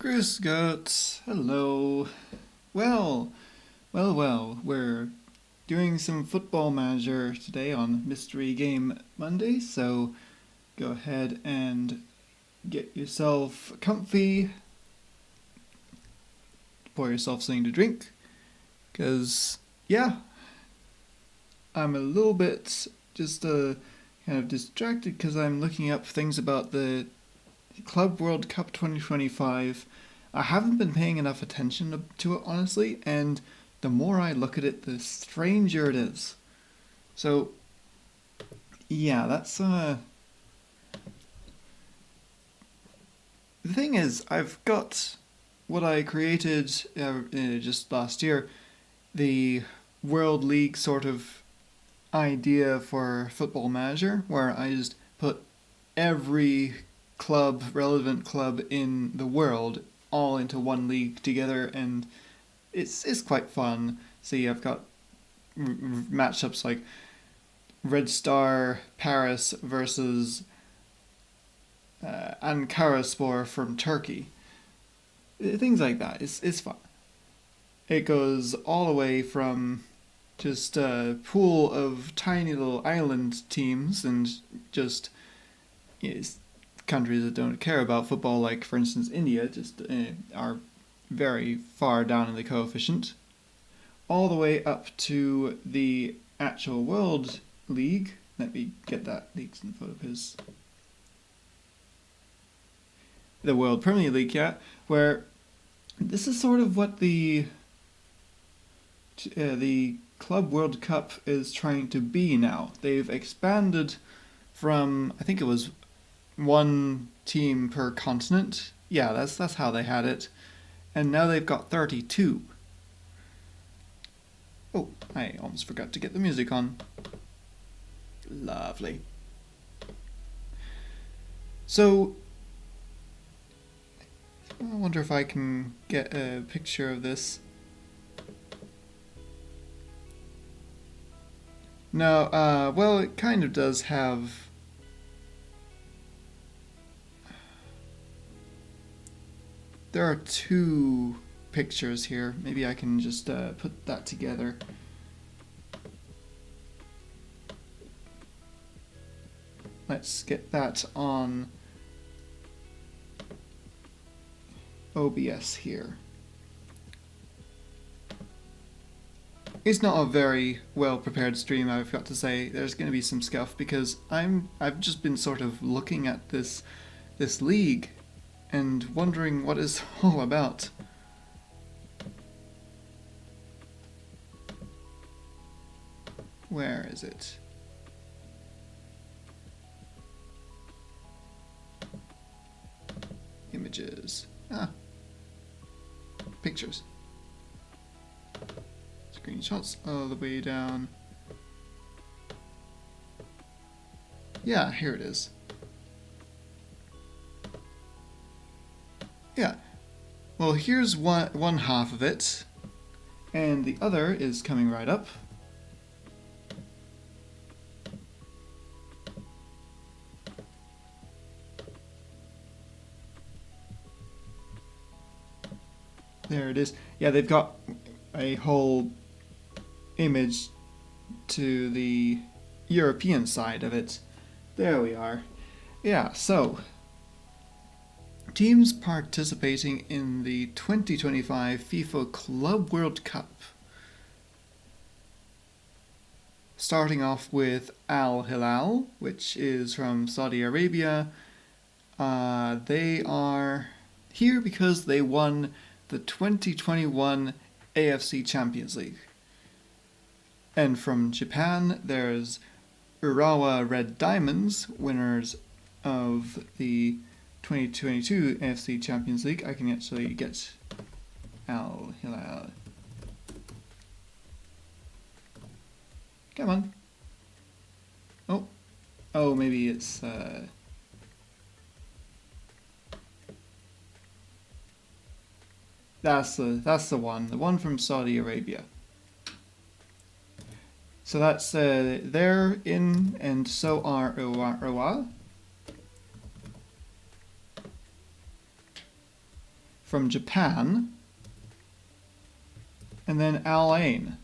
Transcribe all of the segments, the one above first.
Grüß Gott. Hello. Well, we're doing some Football Manager today on Mystery Game Monday, so go ahead and get yourself comfy, pour yourself something to drink, because, yeah, I'm a little bit just kind of distracted because I'm looking up things about the Club World Cup 2025. I haven't been paying enough attention to it, honestly, and the more I look at it, the stranger it is. So, yeah, that's the thing is, I've got what I created just last year, the World League sort of idea for Football Manager, where I just put every relevant club in the world, all into one league together, and it's quite fun. See, I've got matchups like Red Star Paris versus Ankaraspor from Turkey. Things like that. It's fun. It goes all the way from just a pool of tiny little island teams and just countries that don't care about football, like for instance India, just are very far down in the coefficient, all the way up to the actual World League. Let me get that leaked info of his. The World Premier League, yeah, where this is sort of what the Club World Cup is trying to be now. They've expanded from, I think it was one team per continent. Yeah, that's how they had it. And now they've got 32. Oh, I almost forgot to get the music on. Lovely. So, I wonder if I can get a picture of this. No, well, it kind of does have... There are two pictures here. Maybe I can just put that together. Let's get that on OBS here. It's not a very well prepared stream, I've got to say. There's going to be some scuff because I've just been sort of looking at this league and wondering what it's all about. Where is it? Images. Pictures. Screenshots all the way down. Yeah, here it is. Yeah. Well, here's one half of it, and the other is coming right up. There it is. Yeah, they've got a whole image to the European side of it. There we are. Yeah, so teams participating in the 2025 FIFA Club World Cup. Starting off with Al Hilal, which is from Saudi Arabia. They are here because they won the 2021 AFC Champions League. And from Japan, there's Urawa Red Diamonds, winners of the 2022 AFC Champions League. I can actually get Al Hilal. Come on. Oh, maybe it's that's the one from Saudi Arabia. So that's they're in, and so are Urawa. from Japan, and then Al Ain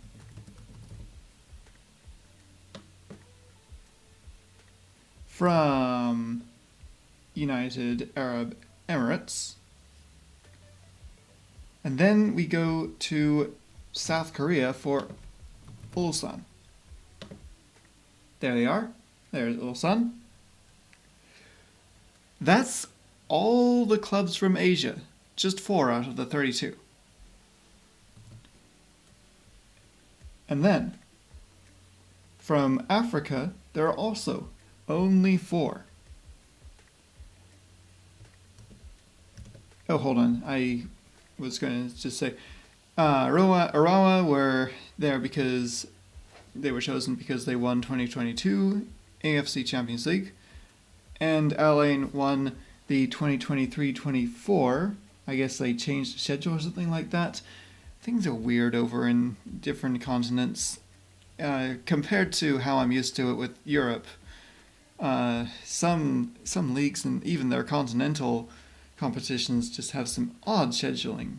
from United Arab Emirates. And then we go to South Korea for Ulsan. There they are. There's Ulsan. That's all the clubs from Asia. Just 4 out of the 32. And then, from Africa, there are also only 4. Oh, hold on. I was going to just say, Arawa were there because they were chosen because they won 2022 AFC Champions League, and Al Ain won the 2023-24. I guess they changed the schedule or something like that. Things are weird over in different continents compared to how I'm used to it with Europe. Some leagues and even their continental competitions just have some odd scheduling.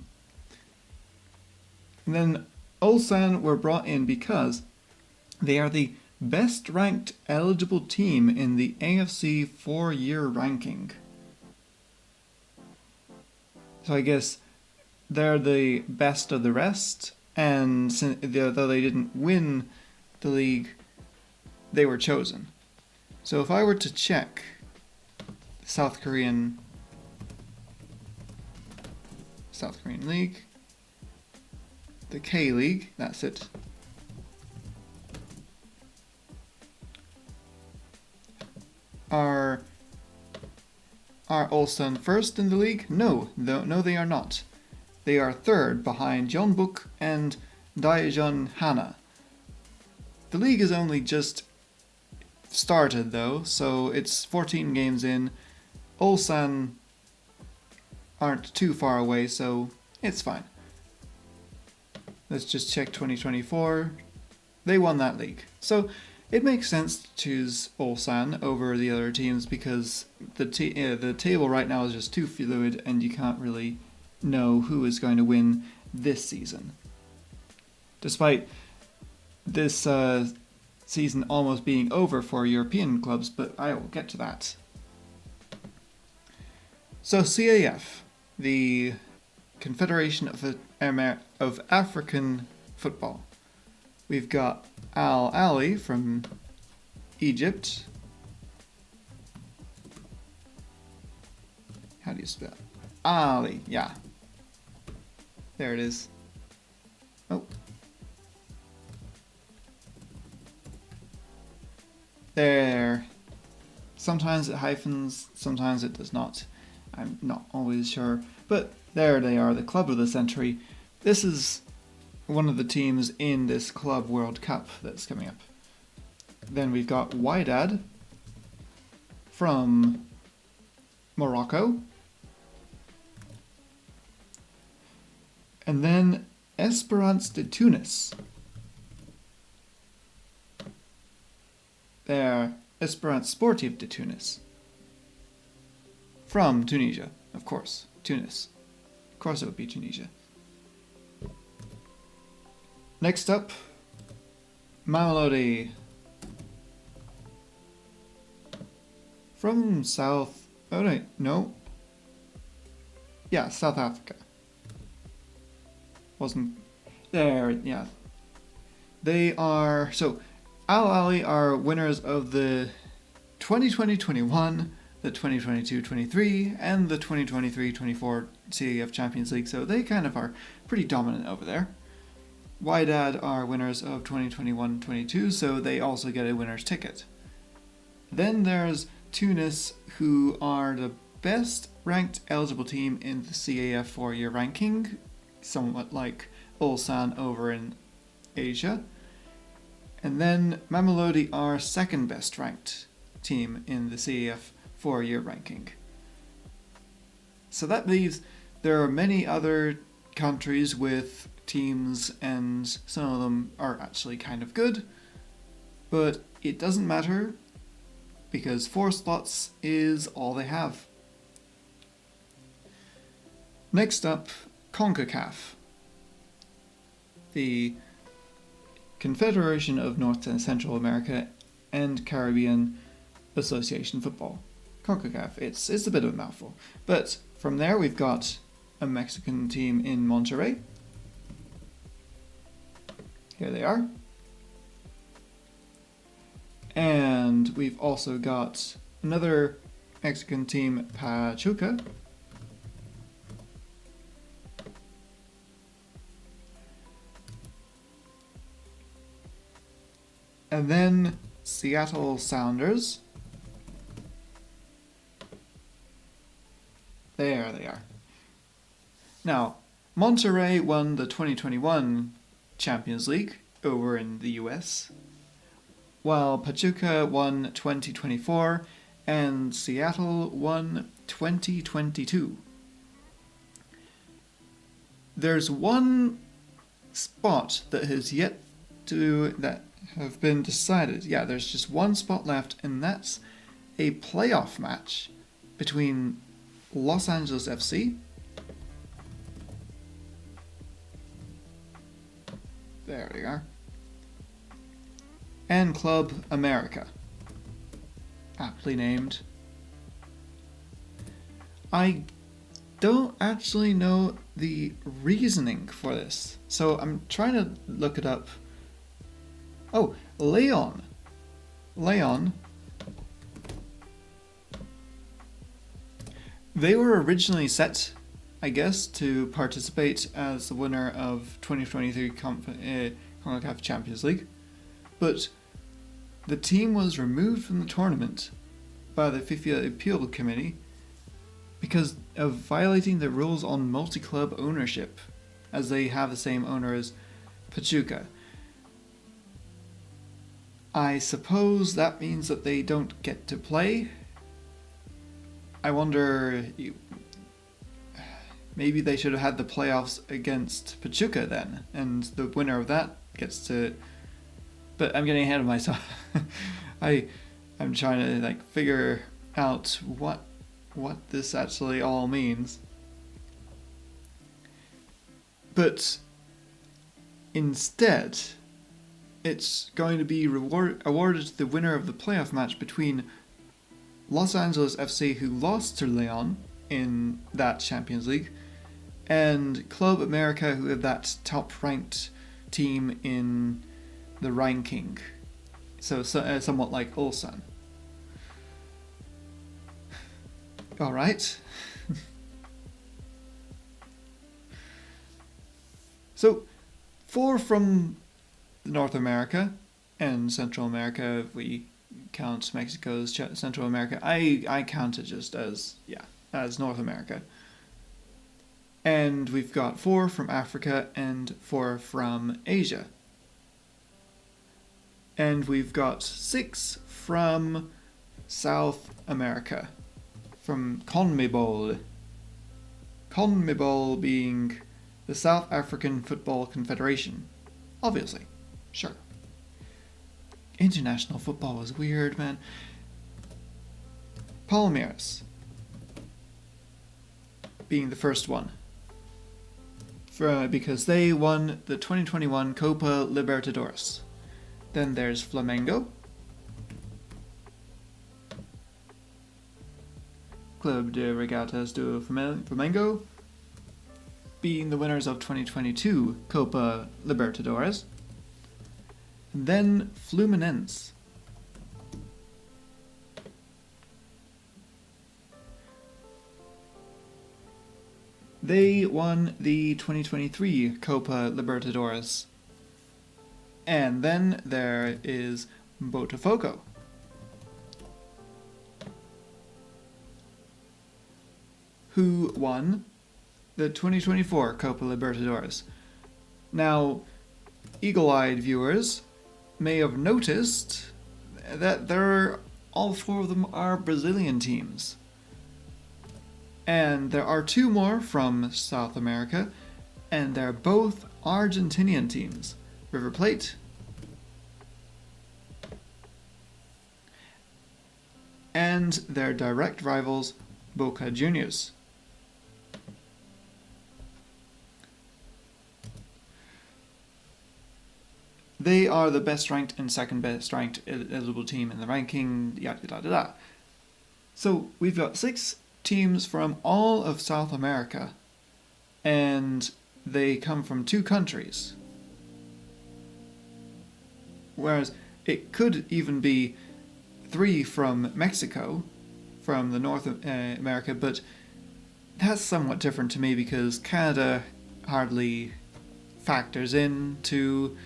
And then Ulsan were brought in because they are the best ranked eligible team in the AFC 4-year ranking. So I guess they're the best of the rest, and though they didn't win the league, they were chosen. So if I were to check the South Korean League, the K-League, that's it. Are Ulsan first in the league? No, they are not. They are third behind Jeonbuk and Daejeon Hana. The league is only just started though, so it's 14 games in. Ulsan aren't too far away, so it's fine. Let's just check 2024. They won that league. So it makes sense to choose Ulsan over the other teams because the table right now is just too fluid and you can't really know who is going to win this season. Despite this season almost being over for European clubs, but I will get to that. So CAF, the Confederation of African Football. We've got Al Ahly from Egypt. How do you spell it? Ali, yeah. There it is. Oh. There. Sometimes it hyphens, sometimes it does not. I'm not always sure. But there they are, the club of the century. This is one of the teams in this Club World Cup that's coming up. Then we've got Wydad from Morocco. And then Esperance de Tunis. They're Esperance Sportive de Tunis. From Tunisia, of course. Tunis. Of course it would be Tunisia. Next up, Mamelodi. From South... Oh, no. Yeah, South Africa. Wasn't... There, yeah. They are... So, Al Ahly are winners of the 2020-21, the 2022-23, and the 2023-24 CAF Champions League, so they kind of are pretty dominant over there. Wydad are winners of 2021-22, so they also get a winner's ticket. Then there's Tunis, who are the best ranked eligible team in the CAF 4-year ranking, somewhat like Ulsan over in Asia. And then Mamelodi are second best ranked team in the CAF 4-year ranking. So that leaves there are many other countries with teams, and some of them are actually kind of good, but it doesn't matter because 4 slots is all they have. Next up, CONCACAF, the Confederation of North and Central America and Caribbean Association Football. CONCACAF, it's a bit of a mouthful. But from there we've got a Mexican team in Monterrey. Here they are. And we've also got another Mexican team, Pachuca. And then Seattle Sounders. There they are. Now, Monterrey won the 2021 Champions League over in the US, while Pachuca won 2024 and Seattle won 2022. There's one spot that has yet to have been decided. Yeah, there's just one spot left, and that's a playoff match between Los Angeles FC, there we are, and Club America, aptly named. I don't actually know the reasoning for this, so I'm trying to look it up. Oh, Leon. They were originally set, I guess, to participate as the winner of 2023 CONCACAF Champions League, but the team was removed from the tournament by the FIFA Appeal Committee because of violating the rules on multi-club ownership, as they have the same owner as Pachuca. I suppose that means that they don't get to play. I wonder, maybe they should have had the playoffs against Pachuca then, and the winner of that gets to... But I'm getting ahead of myself. I'm trying to figure out what this actually all means. But instead, it's going to be awarded to the winner of the playoff match between Los Angeles FC, who lost to Leon in that Champions League, and Club America, who have that top-ranked team in the ranking. So somewhat like Ulsan. Alright. So, 4 from North America and Central America, if we count Mexico's Central America. I count it just as North America. And we've got 4 from Africa and 4 from Asia. And we've got 6 from South America, from CONMEBOL. CONMEBOL being the South African Football Confederation. Obviously. Sure. International football is weird, man. Palmeiras being the first one, because they won the 2021 Copa Libertadores. Then there's Flamengo, Club de Regatas do Flamengo, being the winners of 2022 Copa Libertadores. Then Fluminense. They won the 2023 Copa Libertadores. And then there is Botafogo, who won the 2024 Copa Libertadores. Now, eagle-eyed viewers may have noticed that all 4 of them are Brazilian teams. And there are 2 more from South America, and they're both Argentinian teams. River Plate and their direct rivals, Boca Juniors. they are the best ranked and second best ranked eligible team in the ranking, yada yada yada. So we've got 6 teams from all of South America, and they come from 2 countries. Whereas it could even be 3 from Mexico, from the North America, but that's somewhat different to me because Canada hardly factors into.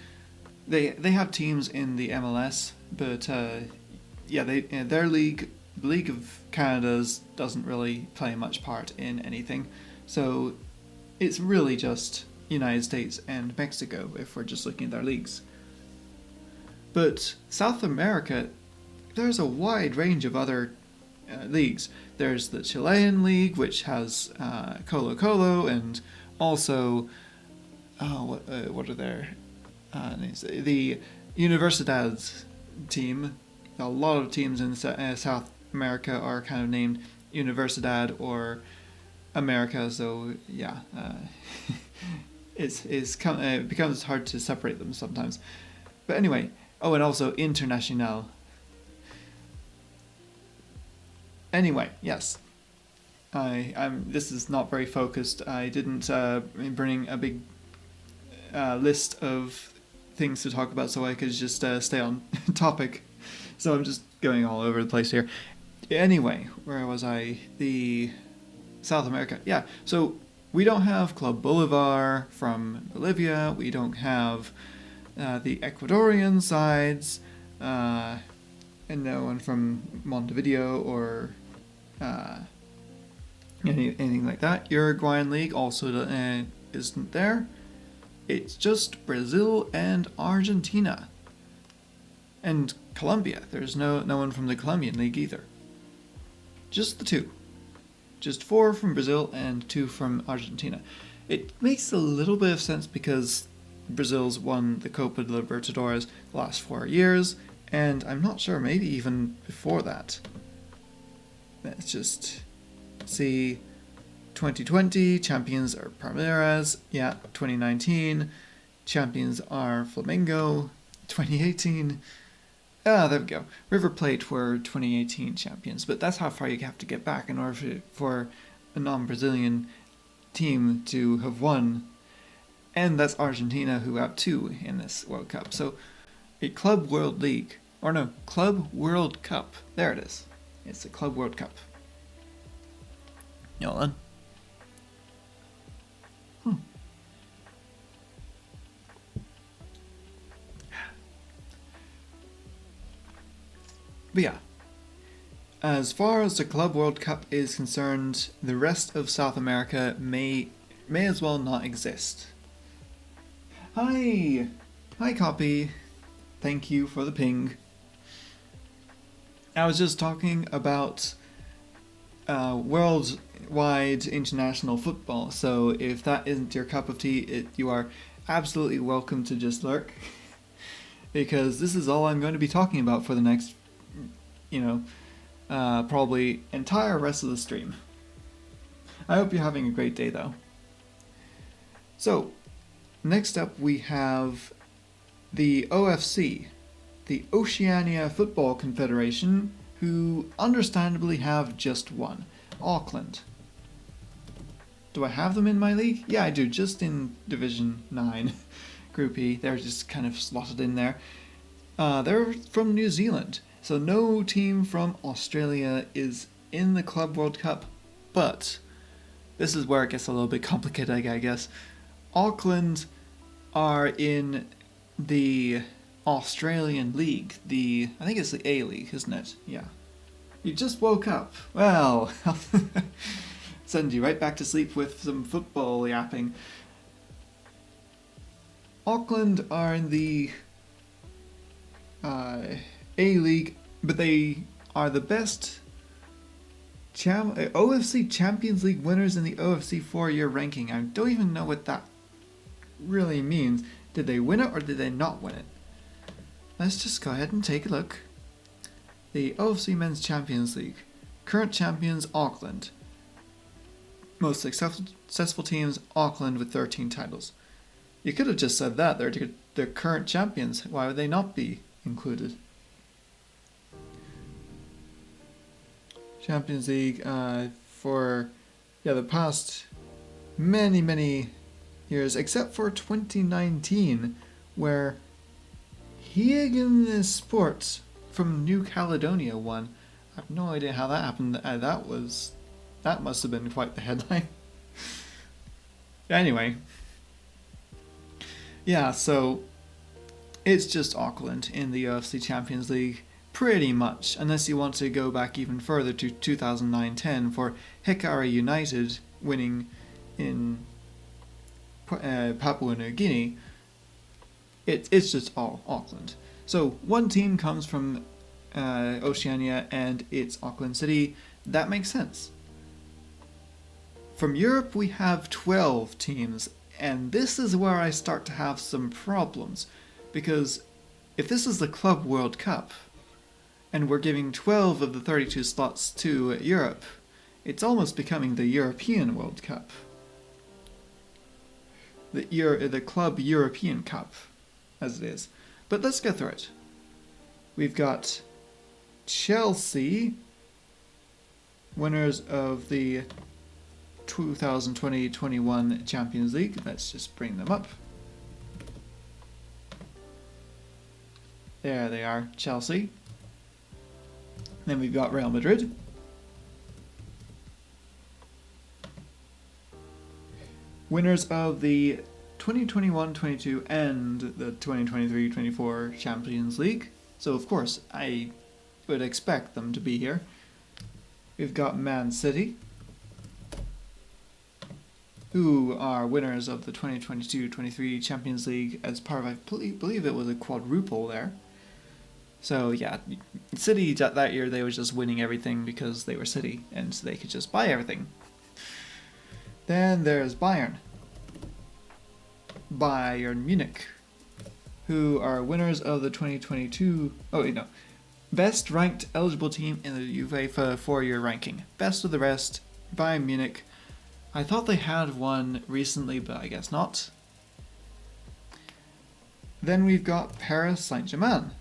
They have teams in the MLS, but their league, the League of Canada's, doesn't really play much part in anything. So it's really just United States and Mexico if we're just looking at their leagues. But South America, there's a wide range of other leagues. There's the Chilean League, which has Colo Colo, and also what are their names? The Universidad's team. A lot of teams in South America are kind of named Universidad or America, so yeah, it becomes hard to separate them sometimes. But anyway, and also Internacional. Anyway, yes. This is not very focused. I didn't bring a big list of things to talk about so I could just stay on topic. So I'm just going all over the place here. Anyway, where was I? The South America. Yeah, so we don't have Club Bolivar from Bolivia. We don't have the Ecuadorian sides. And no one from Montevideo or anything like that. Uruguayan League also isn't there. It's just Brazil and Argentina. And Colombia. There's no one from the Colombian League either. Just the 2. Just 4 from Brazil and 2 from Argentina. It makes a little bit of sense because Brazil's won the Copa Libertadores the last 4 years, and I'm not sure, maybe even before that. Let's just see. 2020, champions are Palmeiras. Yeah, 2019, champions are Flamengo. 2018, there we go. River Plate were 2018 champions, but that's how far you have to get back in order for a non-Brazilian team to have won. And that's Argentina, who have 2 in this World Cup. So a Club World League, or no, Club World Cup. There it is. It's the Club World Cup. Nolan. But yeah, as far as the Club World Cup is concerned, the rest of South America may as well not exist. Hi, Copy. Thank you for the ping. I was just talking about worldwide international football, so if that isn't your cup of tea, you are absolutely welcome to just lurk, because this is all I'm going to be talking about for the next, probably entire rest of the stream. I hope you're having a great day, though. So, next up we have the OFC, the Oceania Football Confederation, who understandably have just one, Auckland. Do I have them in my league? Yeah, I do, just in Division 9, Group E. They're just kind of slotted in there. They're from New Zealand, so no team from Australia is in the Club World Cup, but this is where it gets a little bit complicated, I guess. Auckland are in the Australian League, I think it's the A-League, isn't it? Yeah. You just woke up. Well, send you right back to sleep with some football yapping. Auckland are in the A-League, but they are the best OFC Champions League winners in the OFC 4-year ranking. I don't even know what that really means. Did they win it or did they not win it? Let's just go ahead and take a look. The OFC Men's Champions League. Current champions, Auckland. Most successful teams, Auckland with 13 titles. You could have just said that. They're they're current champions. Why would they not be included? Champions League for the past many years, except for 2019, where Higgin Sports from New Caledonia won. I have no idea how that happened. That must have been quite the headline. Anyway, yeah, so it's just Auckland in the UFC Champions League, pretty much, unless you want to go back even further to 2009-10 for Hikari United winning in Papua New Guinea. It's just all Auckland. So one team comes from Oceania and it's Auckland City. That makes sense. From Europe we have 12 teams, and this is where I start to have some problems, because if this is the Club World Cup and we're giving 12 of the 32 slots to Europe, it's almost becoming the European World Cup. The Club European Cup, as it is. But let's go through it. We've got Chelsea, winners of the 2020-21 Champions League. Let's just bring them up. There they are, Chelsea. Then we've got Real Madrid. Winners of the 2021-22 and the 2023-24 Champions League. So of course, I would expect them to be here. We've got Man City, who are winners of the 2022-23 Champions League as part of, I believe it was a quadruple there. So yeah, City that year, they were just winning everything because they were City and they could just buy everything. Then there's Bayern Munich, who are winners of the 2022... best ranked eligible team in the UEFA 4-year ranking. Best of the rest, Bayern Munich. I thought they had one recently, but I guess not. Then we've got Paris Saint-Germain,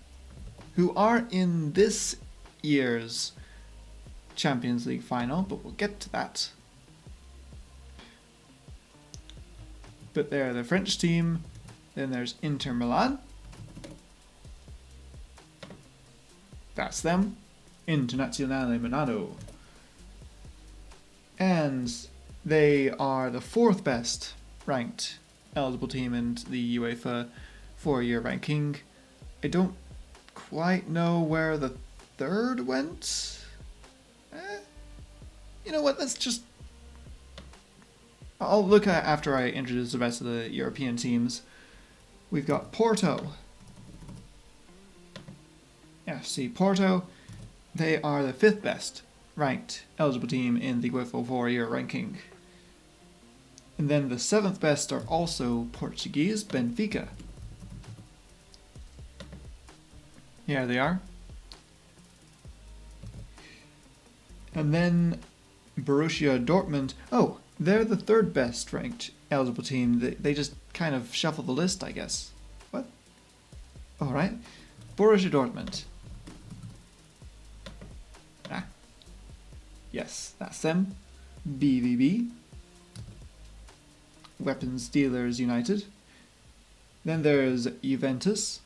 who are in this year's Champions League final, but we'll get to that. But they're the French team. Then there's Inter Milan. That's them. Internazionale Milano. And they are the 4th best ranked eligible team in the UEFA 4-year ranking. I don't quite know where the 3rd went. You know what, let's just... I'll look at after I introduce the rest of the European teams. We've got Porto. FC Porto. They are the 5th best ranked eligible team in the UEFA 4-year ranking. And then the 7th best are also Portuguese, Benfica. Here they are. And then Borussia Dortmund. Oh, they're the 3rd best ranked eligible team. They just kind of shuffle the list, I guess. What? Alright. Borussia Dortmund. Yes, that's them. BVB. Weapons Dealers United. Then there's Juventus.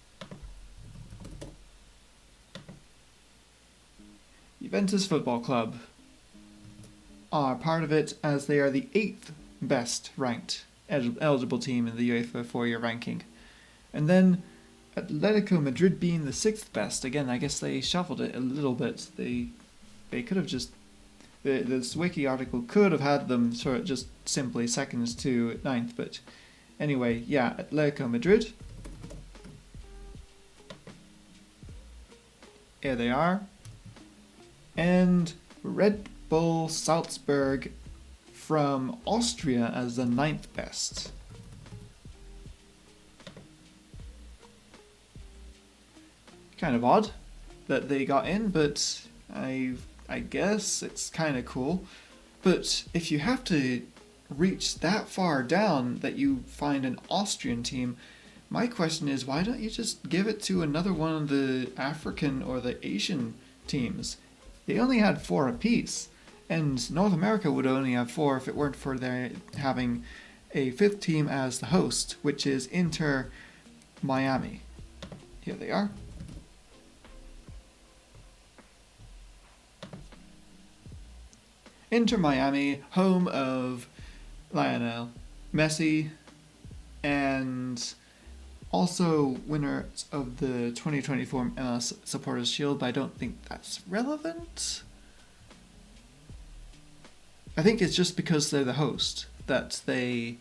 Juventus Football Club are part of it as they are the 8th best ranked eligible team in the UEFA 4-year ranking. And then Atletico Madrid being the 6th best. Again, I guess they shuffled it a little bit. They could have just... This wiki article could have had them sort of just simply 2nd to 9th, but anyway, yeah, Atletico Madrid. Here they are. And Red Bull Salzburg from Austria as the 9th best. Kind of odd that they got in, but I guess it's kind of cool. But if you have to reach that far down that you find an Austrian team, My question is, why don't you just give it to another one of the African or the Asian teams? They only had 4 apiece, and North America would only have 4 if it weren't for their having a 5th team as the host, which is Inter Miami. Here they are. Inter Miami, home of Lionel Messi, and also winners of the 2024 MLS Supporters Shield, but I don't think that's relevant. I think it's just because they're the host that they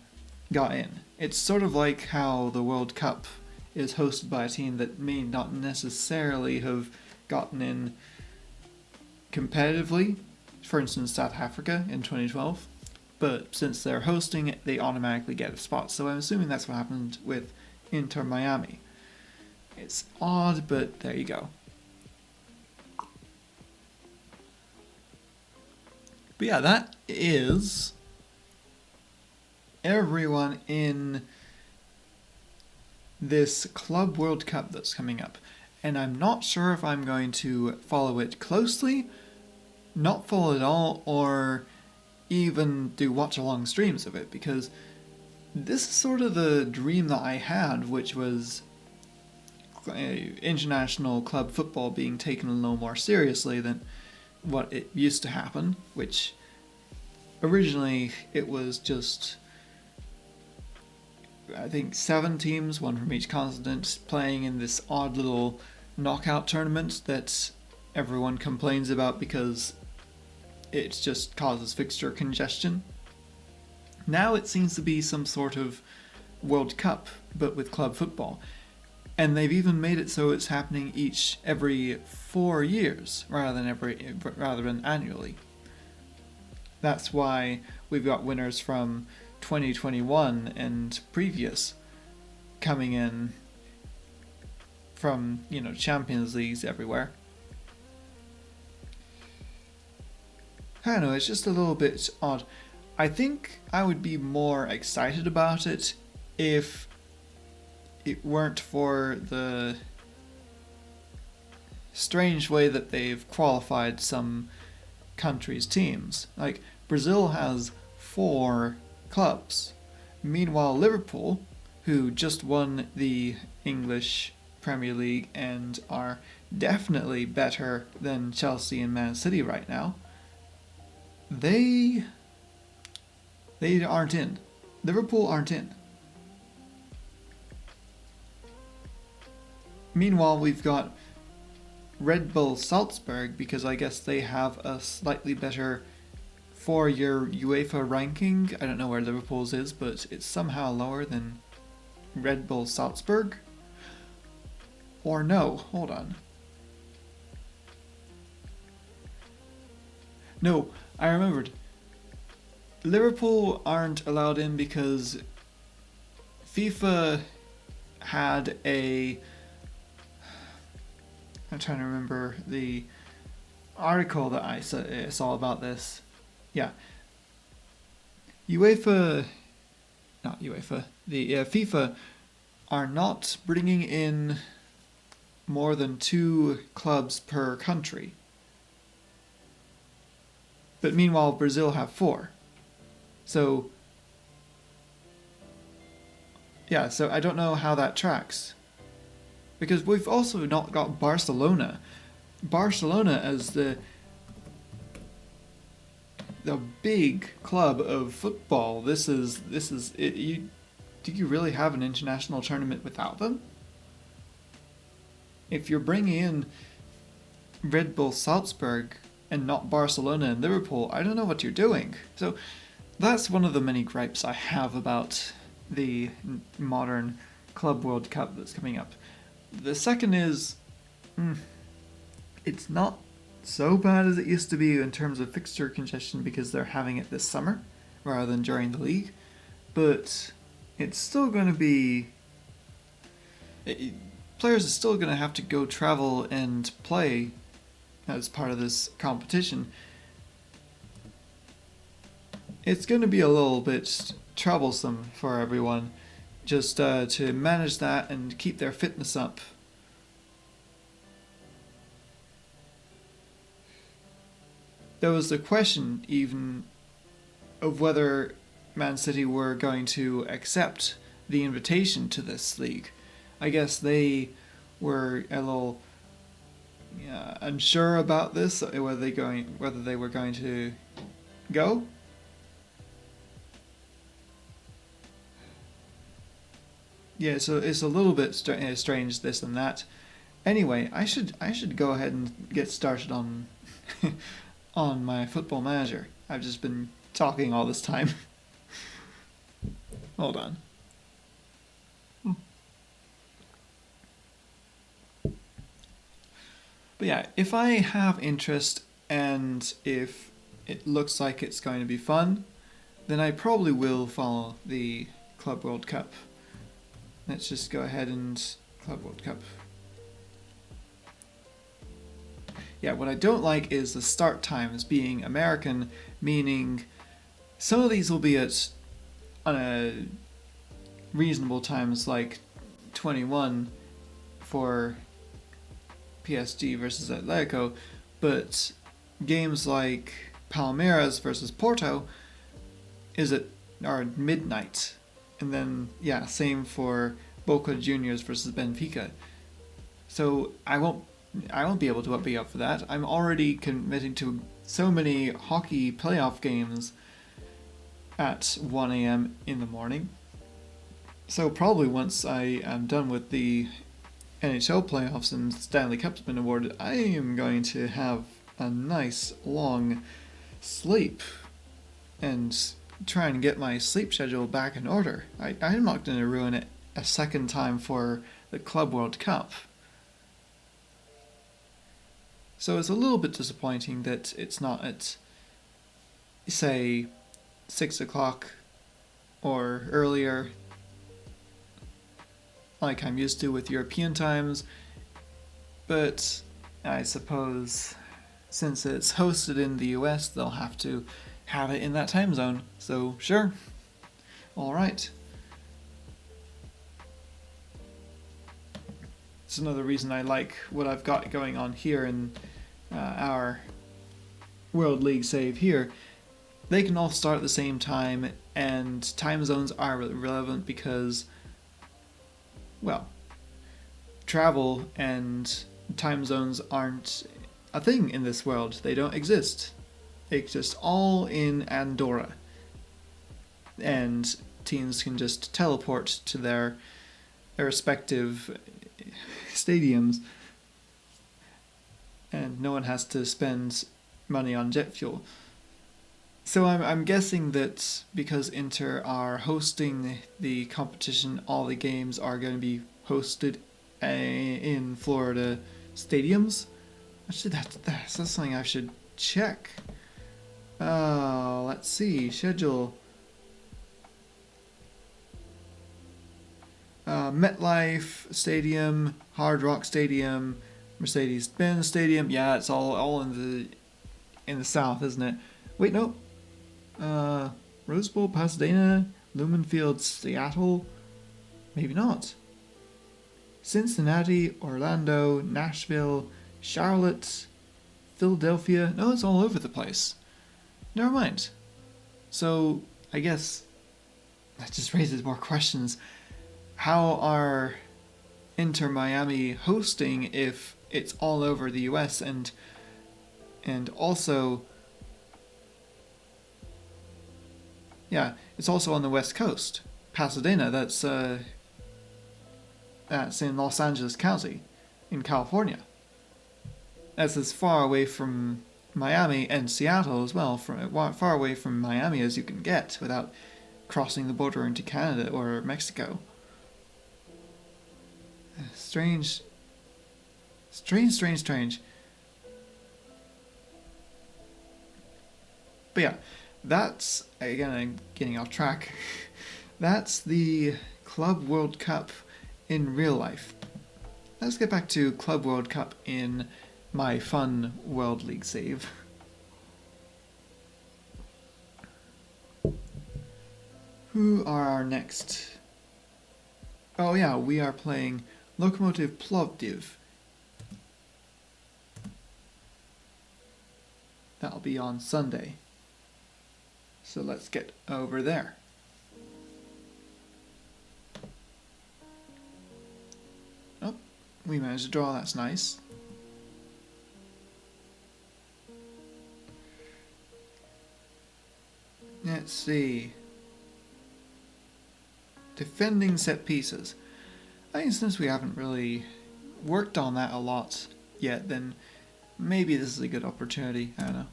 got in. It's sort of like how the World Cup is hosted by a team that may not necessarily have gotten in competitively. For instance, South Africa in 2012. But since they're hosting it, they automatically get a spot. So I'm assuming that's what happened with Inter Miami. It's odd, but there you go. But yeah, that is everyone in this Club World Cup that's coming up. And I'm not sure if I'm going to follow it closely, not follow it all, or even do watch-along streams of it, because this is sort of the dream that I had, which was international club football being taken a little more seriously than what it used to happen, which originally it was just, I think, 7 teams, 1 from each continent, playing in this odd little knockout tournament that everyone complains about because it just causes fixture congestion. Now it seems to be some sort of World Cup, but with club football. And they've even made it so it's happening every 4 years rather than annually. That's why we've got winners from 2021 and previous coming in from, Champions Leagues everywhere. I don't know, it's just a little bit odd. I think I would be more excited about it if it weren't for the strange way that they've qualified some countries' teams. Like, Brazil has 4 clubs. Meanwhile, Liverpool, who just won the English Premier League and are definitely better than Chelsea and Man City right now, they aren't in. Liverpool aren't in. Meanwhile, we've got Red Bull Salzburg, because I guess they have a slightly better 4-year UEFA ranking. I don't know where Liverpool's is, but it's somehow lower than Red Bull Salzburg. Or no, hold on. No, I remembered. Liverpool aren't allowed in because FIFA had I'm trying to remember the article that I saw about this. Yeah. FIFA are not bringing in more than 2 clubs per country. But meanwhile, Brazil have 4. So, yeah, so I don't know how that tracks. Because we've also not got Barcelona. Barcelona as the big club of football. This is it. Do you really have an international tournament without them? If you're bringing in Red Bull Salzburg and not Barcelona and Liverpool, I don't know what you're doing. So that's one of the many gripes I have about the modern Club World Cup that's coming up. The second is, it's not so bad as it used to be in terms of fixture congestion because they're having it this summer rather than during the league, but it's still going to be... Players are still going to have to go travel and play as part of this competition. It's going to be a little bit troublesome for everyone just to manage that and keep their fitness up. There was the question even of whether Man City were going to accept the invitation to this league. I guess they were a little unsure about this, whether they were going to go. Yeah, so it's a little bit strange, this and that. Anyway, I should go ahead and get started on on my football manager. I've just been talking all this time. Hold on. But yeah, if I have interest and if it looks like it's going to be fun, then I probably will follow the Club World Cup. Let's just go ahead and Club World Cup. Yeah, what I don't like is the start times being American, meaning some of these will be at on a reasonable times, like 21 for PSG versus Atletico, but games like Palmeiras versus Porto are midnight, and then yeah, same for Boca Juniors versus Benfica. So I won't be able to be up for that. I'm already committing to so many hockey playoff games at 1 a.m. in the morning. So probably once I am done with the NHL playoffs and Stanley Cup's been awarded, I am going to have a nice long sleep and try and get my sleep schedule back in order. I'm not going to ruin it a second time for the Club World Cup. So it's a little bit disappointing that it's not at, say, 6 o'clock or earlier, like I'm used to with European times, but I suppose since it's hosted in the US, they'll have to have it in that time zone, so sure, alright. It's another reason I like what I've got going on here in our World League save here. They can all start at the same time, and time zones are relevant because, well, travel and time zones aren't a thing in this world. They don't exist. They exist all in Andorra. And teams can just teleport to their respective stadiums, and no one has to spend money on jet fuel. So I'm guessing that because Inter are hosting the competition, all the games are going to be hosted in Florida stadiums. Actually, that's something I should check. Let's see, schedule. MetLife Stadium, Hard Rock Stadium, Mercedes-Benz Stadium. Yeah, it's all in the south, isn't it? Wait, no. Rose Bowl, Pasadena, Lumen Field, Seattle. Maybe not. Cincinnati, Orlando, Nashville, Charlotte, Philadelphia. No, it's all over the place. Never mind. So, I guess that just raises more questions. How are Inter Miami hosting if it's all over the US and also, yeah, it's also on the West Coast. Pasadena, that's in Los Angeles County in California. That's as far away from Miami and Seattle as well, far away from Miami as you can get without crossing the border into Canada or Mexico. Strange. But yeah, that's, again, I'm getting off track. That's the Club World Cup in real life. Let's get back to Club World Cup in my fun World League save. Who are our next Oh yeah, we are playing Lokomotiv Plovdiv. That'll be on Sunday. So let's get over there. Oh, we managed to draw, that's nice. Let's see. Defending set pieces. I think since we haven't really worked on that a lot yet, then maybe this is a good opportunity. I don't know.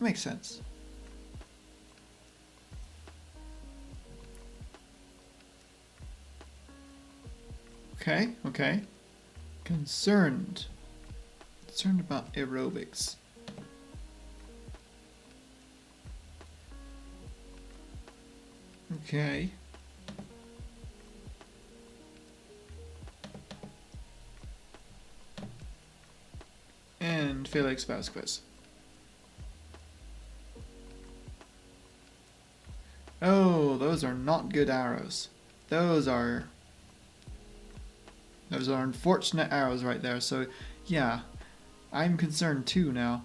It makes sense. Okay, okay. Concerned. Concerned about aerobics. Okay. And Felix Vasquez. Oh, those are not good arrows. Those are unfortunate arrows right there. So, yeah, I'm concerned too now.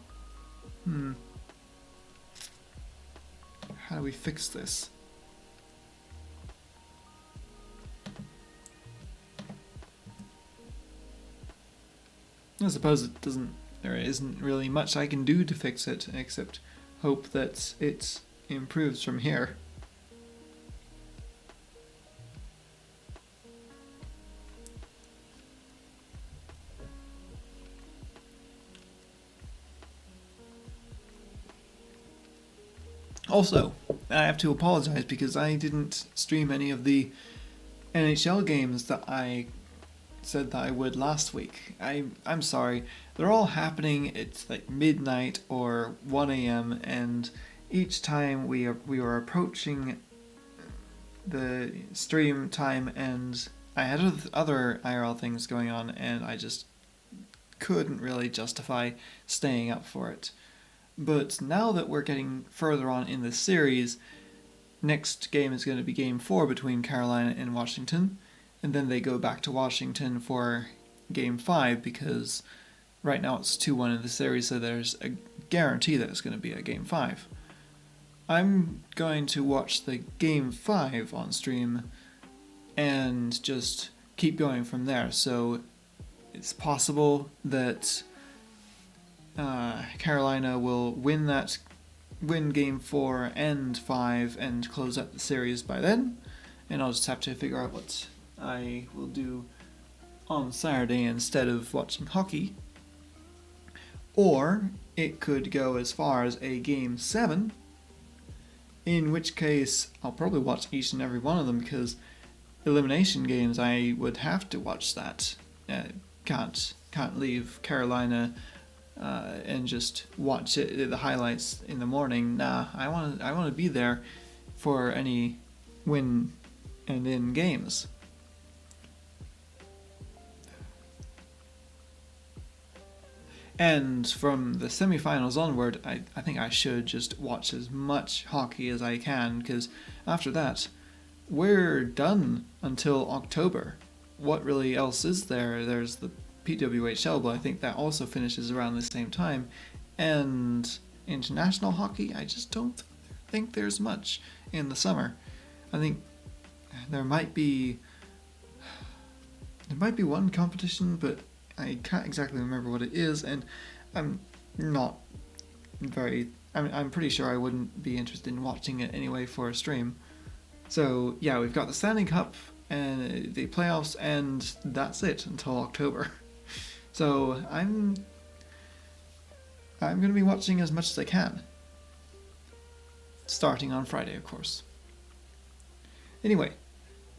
How do we fix this? I suppose there isn't really much I can do to fix it, except hope that it improves from here. Also, I have to apologize because I didn't stream any of the NHL games that I said that I would last week. I'm sorry. They're all happening. It's like midnight or 1 a.m. and each time we were approaching the stream time, and I had other IRL things going on, and I just couldn't really justify staying up for it. But now that we're getting further on in the series, next game is going to be Game 4 between Carolina and Washington, and then they go back to Washington for Game 5 because right now it's 2-1 in the series, so there's a guarantee that it's going to be a Game 5. I'm going to watch the Game 5 on stream and just keep going from there, so it's possible that Carolina will win Game 4 and 5 and close out the series by then, and I'll just have to figure out what I will do on Saturday instead of watching hockey. Or it could go as far as a Game 7, in which case I'll probably watch each and every one of them because elimination games I would have to watch that. Can't leave Carolina and just watch the highlights in the morning. Nah, I want to be there for any win and in games. And from the semi-finals onward, I think I should just watch as much hockey as I can, because after that, we're done until October. What really else is there? There's the PWHL, but I think that also finishes around the same time. And international hockey, I just don't think there's much in the summer. I think there might be one competition, but I can't exactly remember what it is, and I'm pretty sure I wouldn't be interested in watching it anyway for a stream. So yeah, we've got the Stanley Cup and the playoffs, and that's it until October. So I'm going to be watching as much as I can, starting on Friday, of course. Anyway,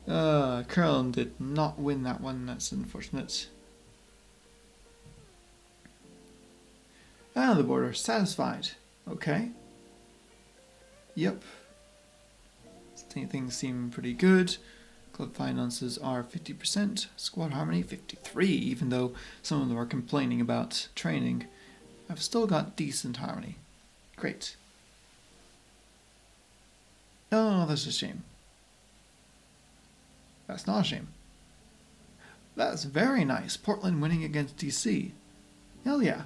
Köln did not win that one. That's unfortunate. The border satisfied. Okay. Yep. Things seem pretty good. Club finances are 50%. Squad harmony 53. Even though some of them are complaining about training, I've still got decent harmony. Great. Oh, that's a shame. That's not a shame. That's very nice. Portland winning against DC. Hell yeah.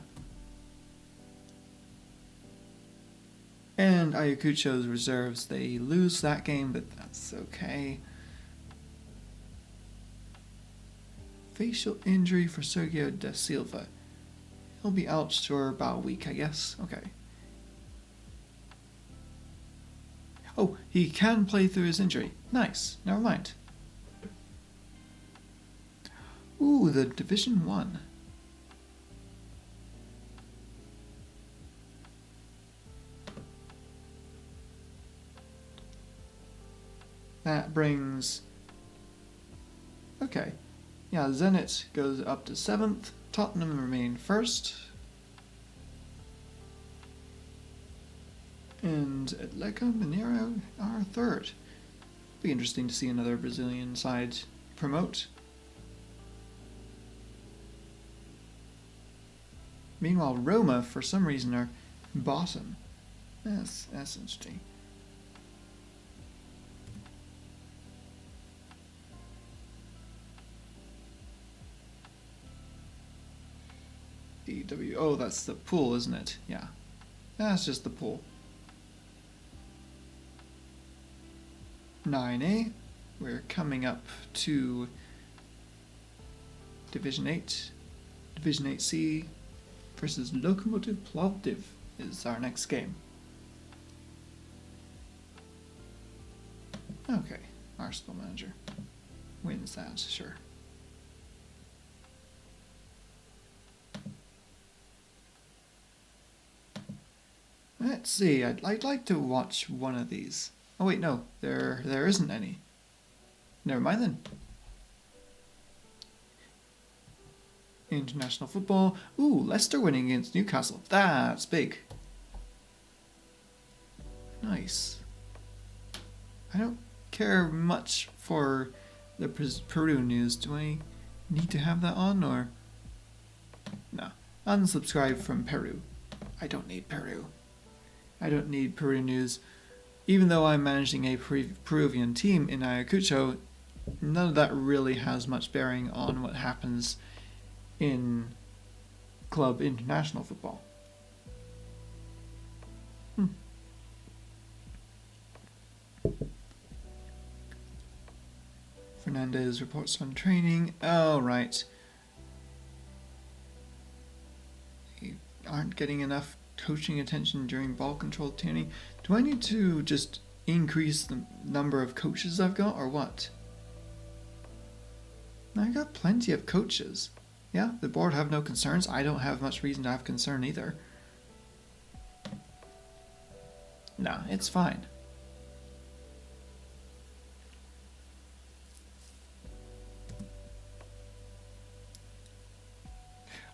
And Ayacucho's reserves, they lose that game, but that's okay. Facial injury for Sergio da Silva. He'll be out for about a week, I guess. Okay. Oh, he can play through his injury. Nice. Never mind. Ooh, the Division 1. That brings... Okay. Yeah, Zenit goes up to 7th. Tottenham remain 1st. And Atletico Mineiro are 3rd. Be interesting to see another Brazilian side promote. Meanwhile, Roma, for some reason, are bottom. That's interesting. Oh, that's the pool, isn't it? Yeah. That's just the pool. 9A. We're coming up to Division 8. Division 8C versus Lokomotiv Plovdiv is our next game. Okay, Arsenal manager wins that, sure. Let's see, I'd like to watch one of these. Oh wait, no, there isn't any. Never mind then. International football. Ooh, Leicester winning against Newcastle. That's big. Nice. I don't care much for the Peru news. Do I need to have that on or? No. Unsubscribe from Peru. I don't need Peru. I don't need Peru news. Even though I'm managing a Peruvian team in Ayacucho, none of that really has much bearing on what happens in club international football. Fernandez reports on training. Oh, right. You aren't getting enough coaching attention during ball control training. Do I need to just increase the number of coaches I've got, or what? I got plenty of coaches. Yeah, the board have no concerns. I don't have much reason to have concern either. Nah, it's fine.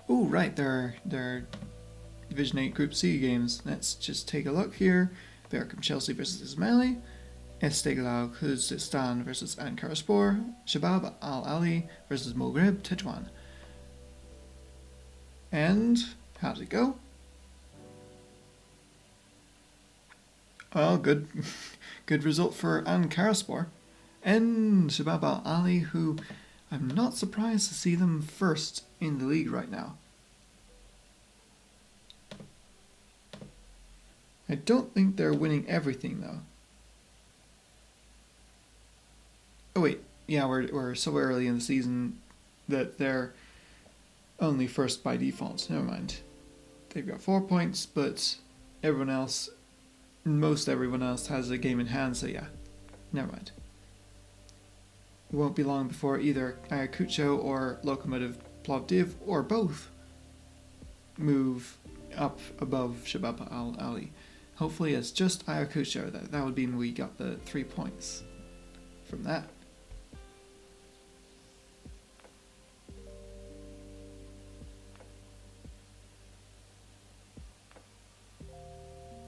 Oh, right, there are Division 8 Group C games. Let's just take a look here. Berkham Chelsea versus Ismaili. Esteghlal Khuzestan versus Ankaraspor. Shabab Al Ali versus Maghreb Tetuan. And how'd it go? Oh, good. Good result for Ankaraspor. And Shabab Al Ali, who I'm not surprised to see them first in the league right now. I don't think they're winning everything though. Oh wait, yeah, we're so early in the season that they're only first by default. Never mind. They've got 4 points, but most everyone else has a game in hand, so yeah, never mind. It won't be long before either Ayacucho or Lokomotiv Plovdiv, or both, move up above Shabab Al Ali. Hopefully it's just Ayacucho. That would mean we got the 3 points from that.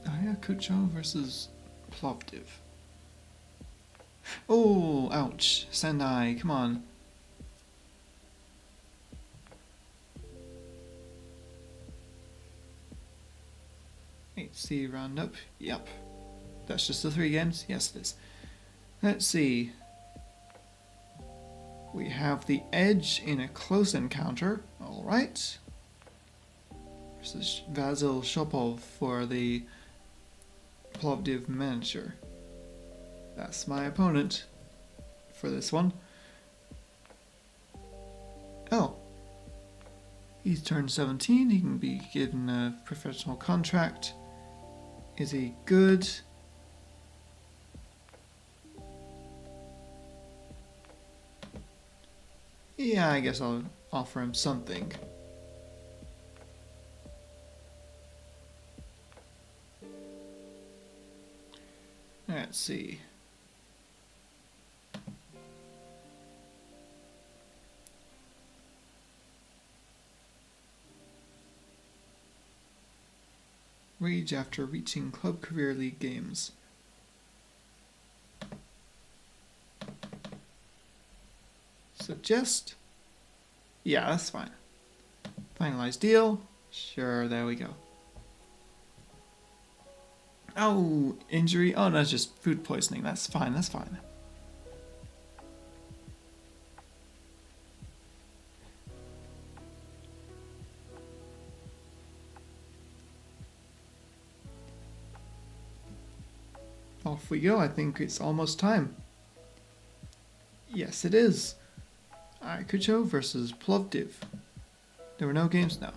Ayacucho versus Plovdiv. Oh, ouch. Sendai, come on. HC roundup. Yep. That's just the 3 games? Yes, it is. Let's see. We have the edge in a close encounter. Alright. Versus Vasil Shopov for the Plovdiv manager. That's my opponent for this one. Oh. He's turned 17. He can be given a professional contract. Is he good? Yeah, I guess I'll offer him something. Let's see. Rage after reaching Club Career League games. Suggest? Yeah, that's fine. Finalize deal? Sure, there we go. Oh, injury? Oh, no, it's just food poisoning. That's fine, that's fine. Off we go. I think it's almost time. Yes, it is. Ayacucho versus Plovdiv. There were no games now.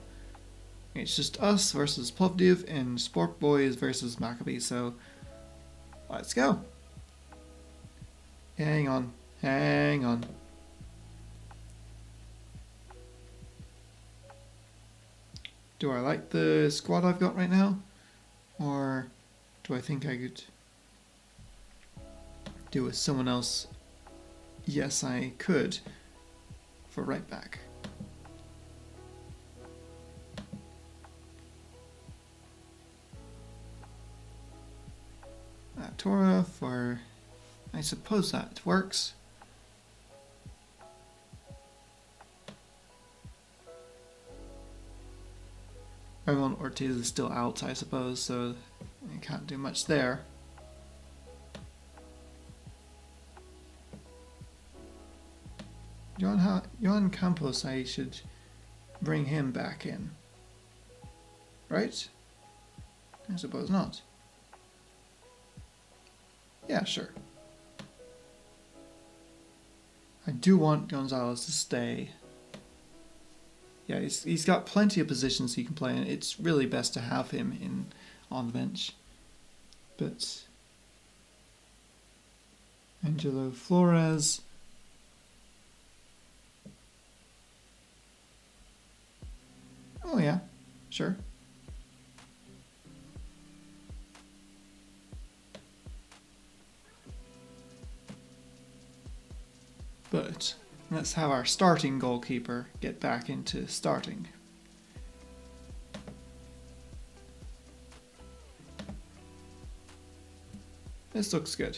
It's just us versus Plovdiv and Sport Boys versus Maccabi, so let's go. Hang on. Hang on. Do I like the squad I've got right now? Or do I think I could do with someone else? Yes, I could. For right back. Torah for... I suppose that works. Ramon Ortiz is still out, I suppose, so I can't do much there. Johan Campos, I should bring him back in. Right? I suppose not. Yeah, sure. I do want Gonzalez to stay. Yeah, he's got plenty of positions he can play, and it's really best to have him on the bench. But Angelo Flores. Oh yeah, sure. But let's have our starting goalkeeper get back into starting. This looks good.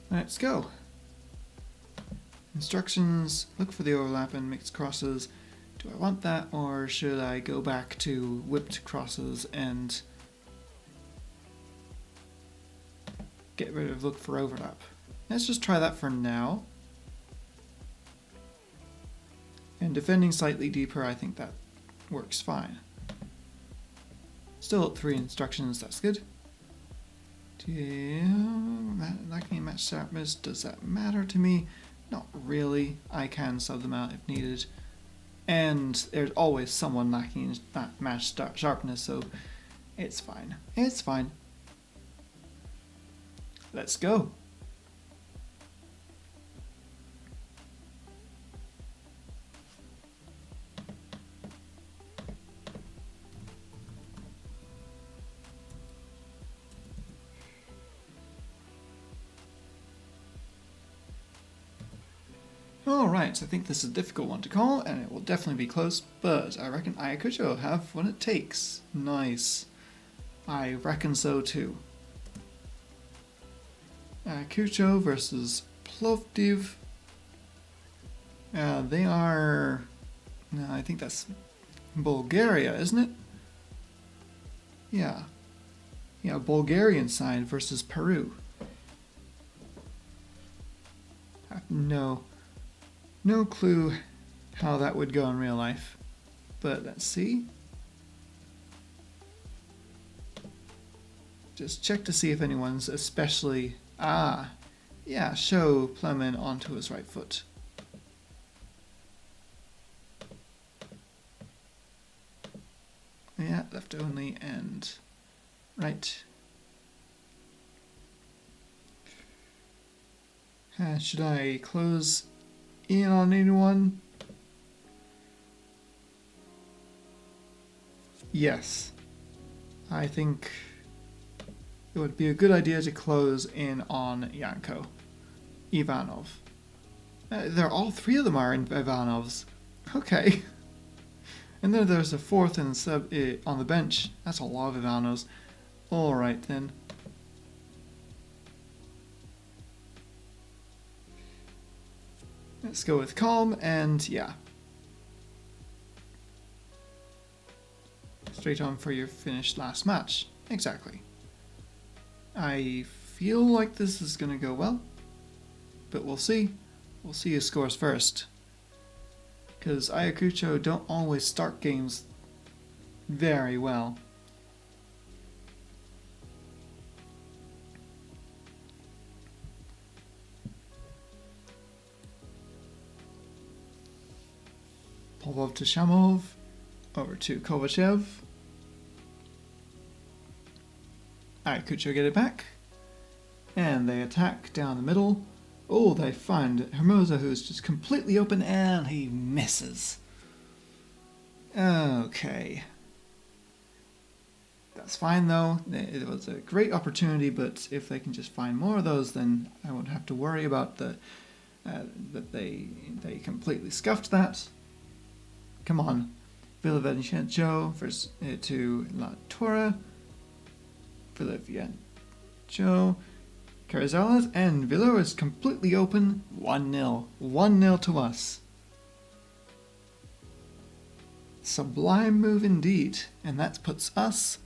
Let's go. Instructions, look for the overlap and mixed crosses. Do I want that, or should I go back to whipped crosses and get rid of look for overlap? Let's just try that for now. And defending slightly deeper, I think that works fine. Still at 3 instructions, that's good. Lacking match sharpness, does that matter to me? Not really. I can sub them out if needed. And there's always someone lacking in that match sharpness, so it's fine. It's fine. Let's go. Alright, I think this is a difficult one to call, and it will definitely be close, but I reckon Ayacucho will have what it takes. Nice. I reckon so too. Ayacucho versus Plovdiv. They are... No, I think that's Bulgaria, isn't it? Yeah. Yeah, Bulgarian side versus Peru. No. No clue how that would go in real life. But let's see. Just check to see if anyone's especially... Ah, yeah, show Plemon onto his right foot. Yeah, left only and right. Should I close in on anyone? Yes. I think it would be a good idea to close in on Yanko. Ivanov. All three of them are in Ivanovs. Okay. And then there's a fourth on the bench. That's a lot of Ivanovs. Alright then. Let's go with calm and yeah. Straight on for your finished last match. Exactly. I feel like this is going to go well. But we'll see. We'll see who scores first. Because Ayacucho don't always start games very well. Polov to Shamov, over to Kovachev. Ayacucho get it back. And they attack down the middle. Oh, they find Hermosa, who's just completely open, and he misses. Okay. That's fine, though. It was a great opportunity, but if they can just find more of those, then I won't have to worry about that they completely scuffed that. Come on. Villavicencio versus to La Torre. Villavicencio. Carrizales and Villa is completely open. 1-0. 1-0 to us. Sublime move indeed. And that puts us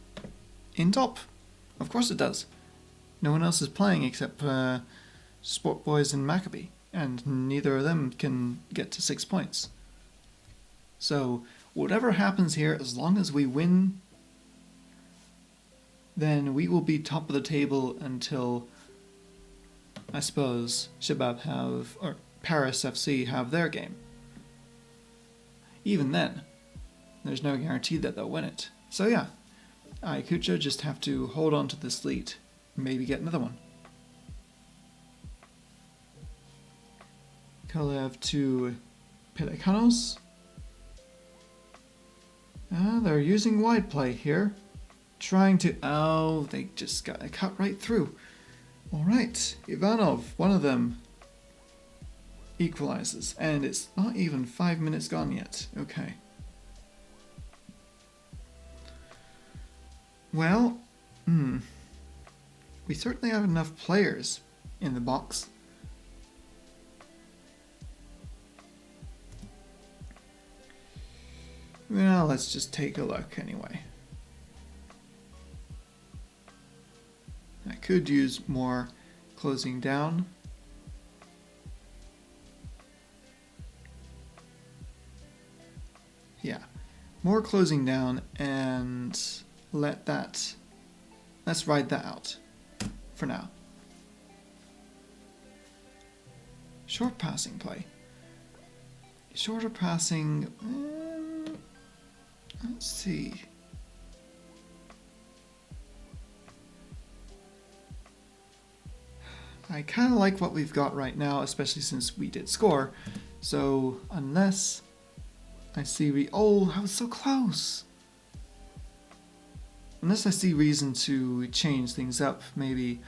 in top. Of course it does. No one else is playing except Sport Boys and Maccabee. And neither of them can get to 6 points. So whatever happens here, as long as we win, then we will be top of the table until... I suppose Shabab or Paris FC have their game. Even then, there's no guarantee that they'll win it. So yeah, Ayacucho just have to hold on to this lead. Maybe get another one. Kolev to Pelikanos. They're using wide play here. Trying to... Oh, they just got a cut right through. Alright, Ivanov, one of them, equalizes, and it's not even 5 minutes gone yet. Okay. Well, we certainly have enough players in the box. Well, let's just take a look anyway. I could use more closing down. Yeah, more closing down and let's ride that out for now. Short passing play. Shorter passing, let's see. I kind of like what we've got right now, especially since we did score. So, unless I see oh, that was so close! Unless I see reason to change things up, maybe...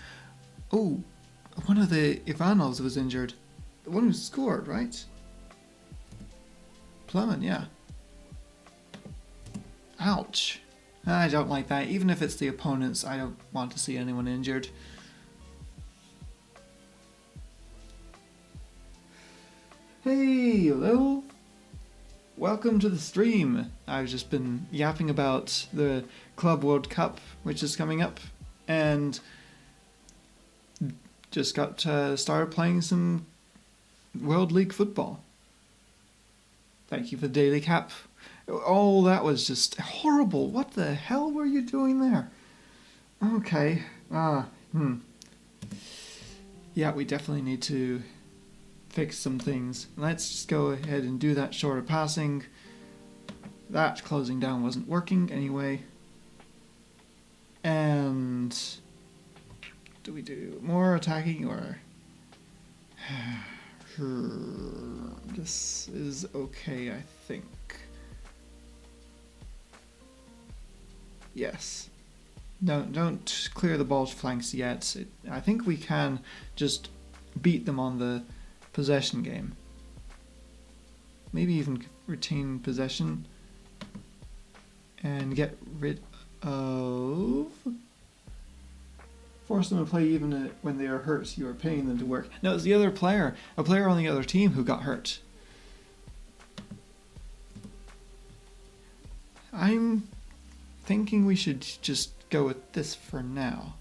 Oh, one of the Ivanovs was injured. The one who scored, right? Plemon, yeah. Ouch. I don't like that. Even if it's the opponents, I don't want to see anyone injured. Hey, hello! Welcome to the stream. I've just been yapping about the Club World Cup, which is coming up, and just got started playing some World League football. Thank you for the daily cap. Oh, that was just horrible. What the hell were you doing there? Okay. Yeah, we definitely need to fix some things. Let's just go ahead and do that shorter passing. That closing down wasn't working anyway. And do we do more attacking or... This is okay, I think. Yes. No, don't clear the ball flanks yet. I think we can just beat them on the possession game. Maybe even retain possession and get rid of... Force them to play even when they are hurt. You are paying them to work. No, it's the other player. A player on the other team who got hurt. I'm thinking we should just go with this for now.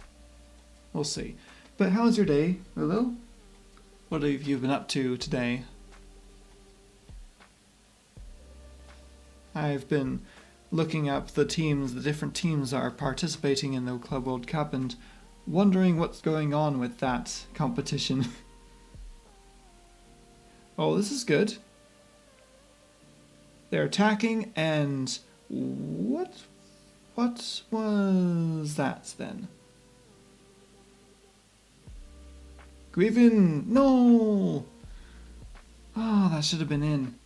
We'll see. But how's your day, Lulu? What have you been up to today? I've been looking up the teams, the different teams are participating in the Club World Cup and wondering what's going on with that competition. Oh, this is good. They're attacking and what was that then? Grievin, no! Oh, that should have been in.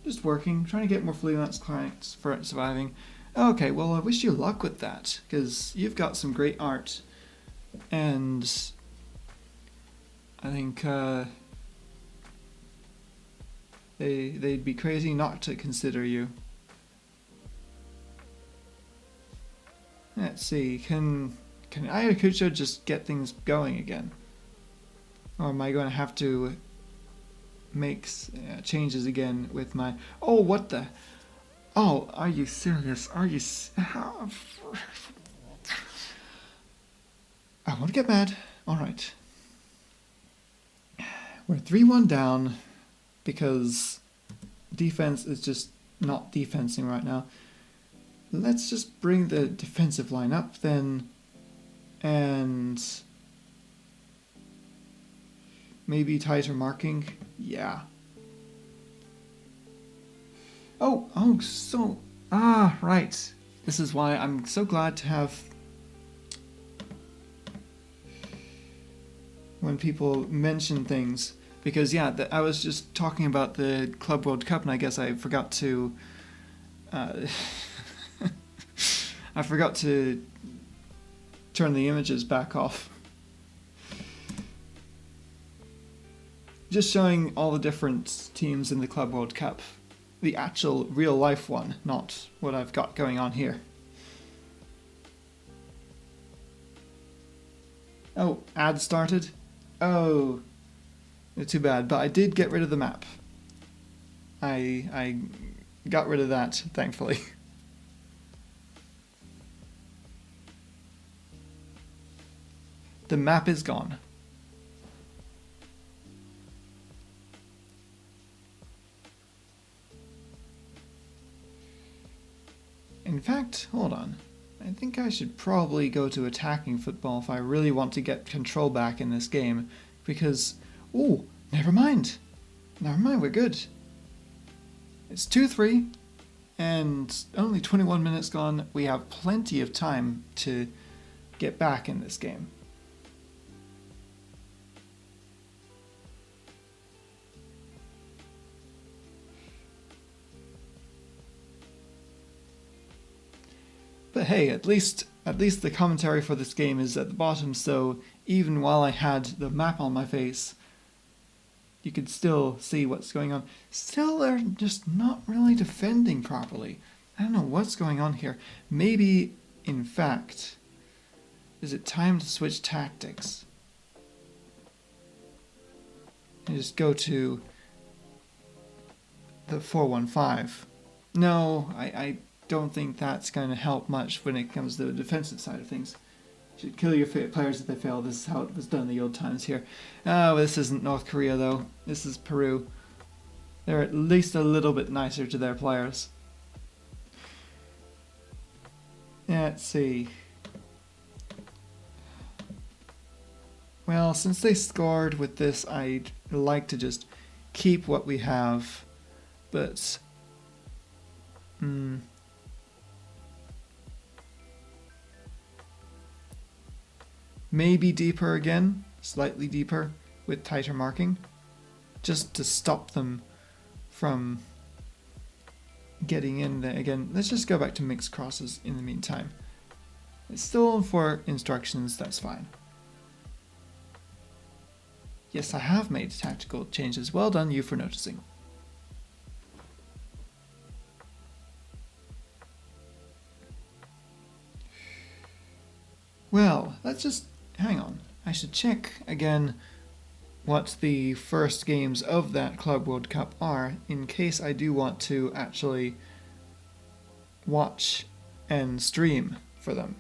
Just working, trying to get more freelance clients for it surviving. Okay, well I wish you luck with that, because you've got some great art. And I think they'd be crazy not to consider you. Let's see, can Ayacucho just get things going again? Or am I going to have to make changes again with my... Oh, what the... Oh, are you serious? Are you... I won't get mad. Alright. We're 3-1 down because defense is just not defensing right now. Let's just bring the defensive line up then and maybe tighter marking. Yeah. Right. This is why I'm so glad to have when people mention things, because yeah, I was just talking about the Club World Cup and I guess I forgot to I forgot to turn the images back off. Just showing all the different teams in the Club World Cup. The actual real life one, not what I've got going on here. Oh, ad started? Oh, too bad, but I did get rid of the map. I got rid of that, thankfully. The map is gone. In fact, hold on. I think I should probably go to attacking football if I really want to get control back in this game. Because, ooh, never mind. Never mind, we're good. It's 2-3, and only 21 minutes gone. We have plenty of time to get back in this game. But hey, at least the commentary for this game is at the bottom, so even while I had the map on my face, you could still see what's going on. Still, they're just not really defending properly. I don't know what's going on here. Maybe, in fact, is it time to switch tactics? And just go to the 4-1-5. No, I don't think that's going to help much when it comes to the defensive side of things. You should kill your players if they fail. This is how it was done in the old times here. Oh, this isn't North Korea though. This is Peru. They're at least a little bit nicer to their players. Let's see. Well, since they scored with this, I'd like to just keep what we have, but maybe deeper again, slightly deeper with tighter marking, just to stop them from getting in there again. Let's just go back to mixed crosses in the meantime. It's still for instructions, that's fine. Yes, I have made tactical changes. Well done, you, for noticing. Well, let's just hang on. I should check again what the first games of that Club World Cup are, in case I do want to actually watch and stream for them.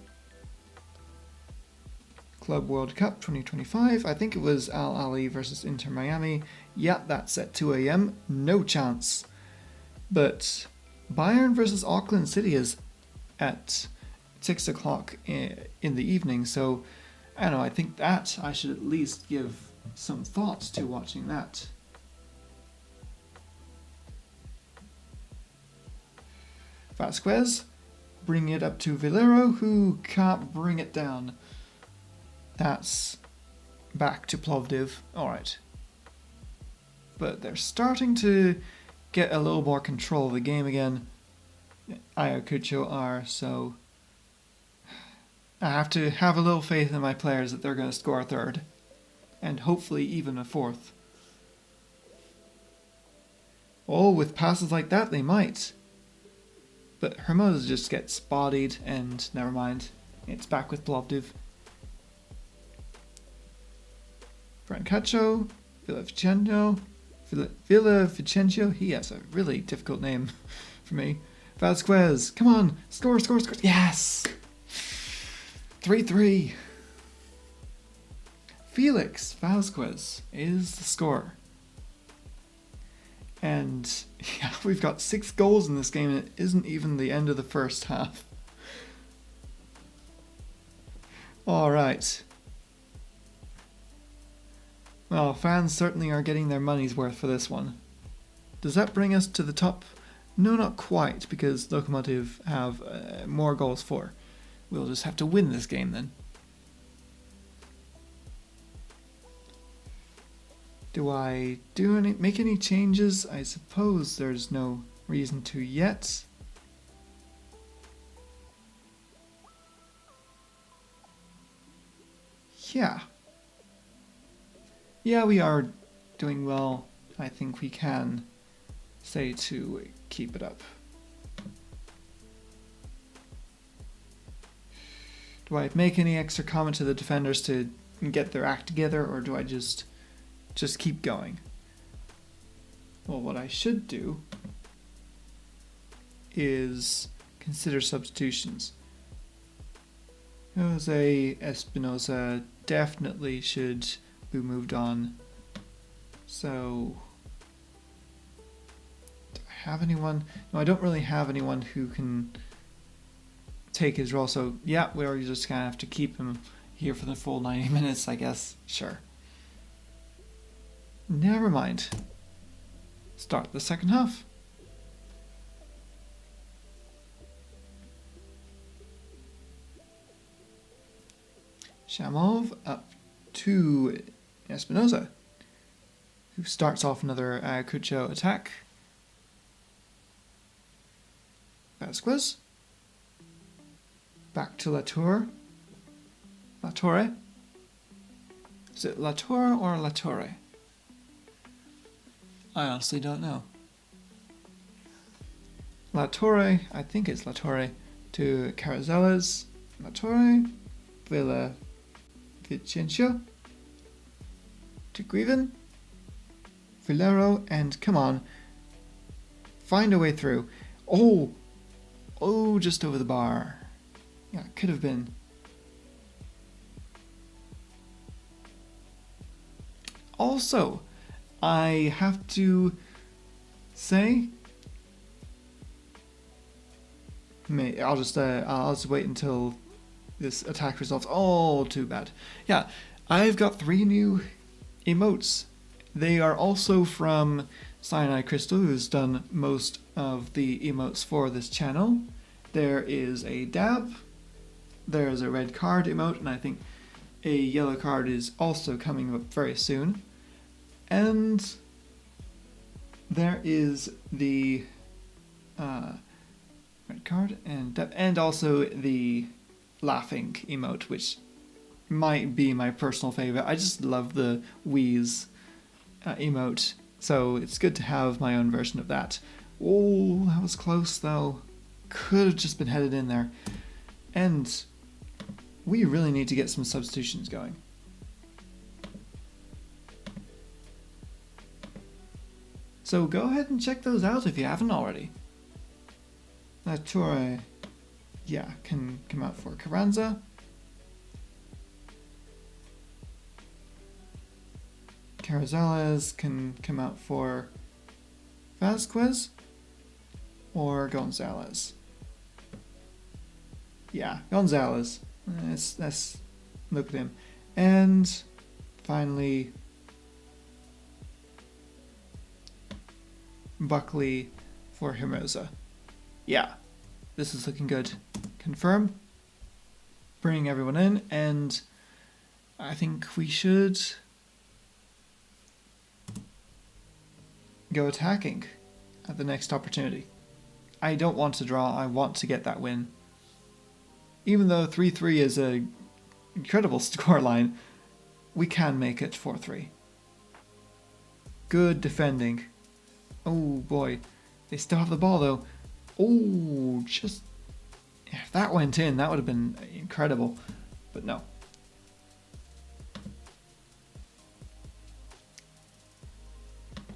Club World Cup 2025, I think it was Al Ahly versus Inter Miami. Yeah, that's at 2 a.m. No chance. But Bayern versus Auckland City is at 6 o'clock in the evening, so I don't know, I think that I should at least give some thought to watching that. Vasquez, bring it up to Villero, who can't bring it down. That's back to Plovdiv. Alright. But they're starting to get a little more control of the game again. Ayacucho are, so I have to have a little faith in my players that they're going to score a third. And hopefully even a fourth. Oh, with passes like that, they might. But Hermosa just gets bodied, and never mind. It's back with Plovdiv. Brancacho, Villavicencio, he has a really difficult name for me. Vasquez, come on, score, score, score. Yes! 3-3. Felix Vasquez is the scorer. And yeah, we've got 6 goals in this game, and it isn't even the end of the first half. Alright. Well, fans certainly are getting their money's worth for this one. Does that bring us to the top? No, not quite, because Lokomotiv have more goals for. We'll just have to win this game then. Do I make any changes? I suppose there's no reason to yet. Yeah. Yeah, we are doing well. I think we can say to keep it up. Do I make any extra comment to the defenders to get their act together, or do I just keep going? Well, what I should do is consider substitutions. Jose Espinosa definitely should be moved on. So, do I have anyone? No, I don't really have anyone who can take his role. So, yeah, we're just gonna have to keep him here for the full 90 minutes, I guess. Sure. Never mind. Start the second half. Shamov up to Espinosa, who starts off another Ayacucho attack. Vasquez. Back to Latour. Latorre. Is it Latour or Latorre? I honestly don't know. Latorre, I think it's Latorre, to Carazelas. Latorre. Villavicencio. To Grievin. Villero, and come on. Find a way through. Oh! Oh, just over the bar. Yeah, it could have been. Also, I have to say. I'll just wait until this attack results. Oh, too bad. Yeah, I've got 3 new emotes. They are also from Cyanide Crystal, who's done most of the emotes for this channel. There is a dab, there's a red card emote, and I think a yellow card is also coming up very soon. And there is the red card and also the laughing emote, which might be my personal favorite. I just love the wheeze emote, so it's good to have my own version of that. Oh, that was close though. Could have just been headed in there. And we really need to get some substitutions going. So go ahead and check those out if you haven't already. Natura, yeah, can come out for Carranza. Carrizales can come out for Vasquez or Gonzalez. Yeah, Gonzalez. Let's look at him. And finally, Buckley for Hermosa. Yeah, this is looking good. Confirm. Bring everyone in, and I think we should go attacking at the next opportunity. I don't want to draw, I want to get that win. Even though 3-3 is an incredible scoreline, we can make it 4-3. Good defending. Oh boy, they still have the ball though. Oh, just... if that went in, that would have been incredible. But no.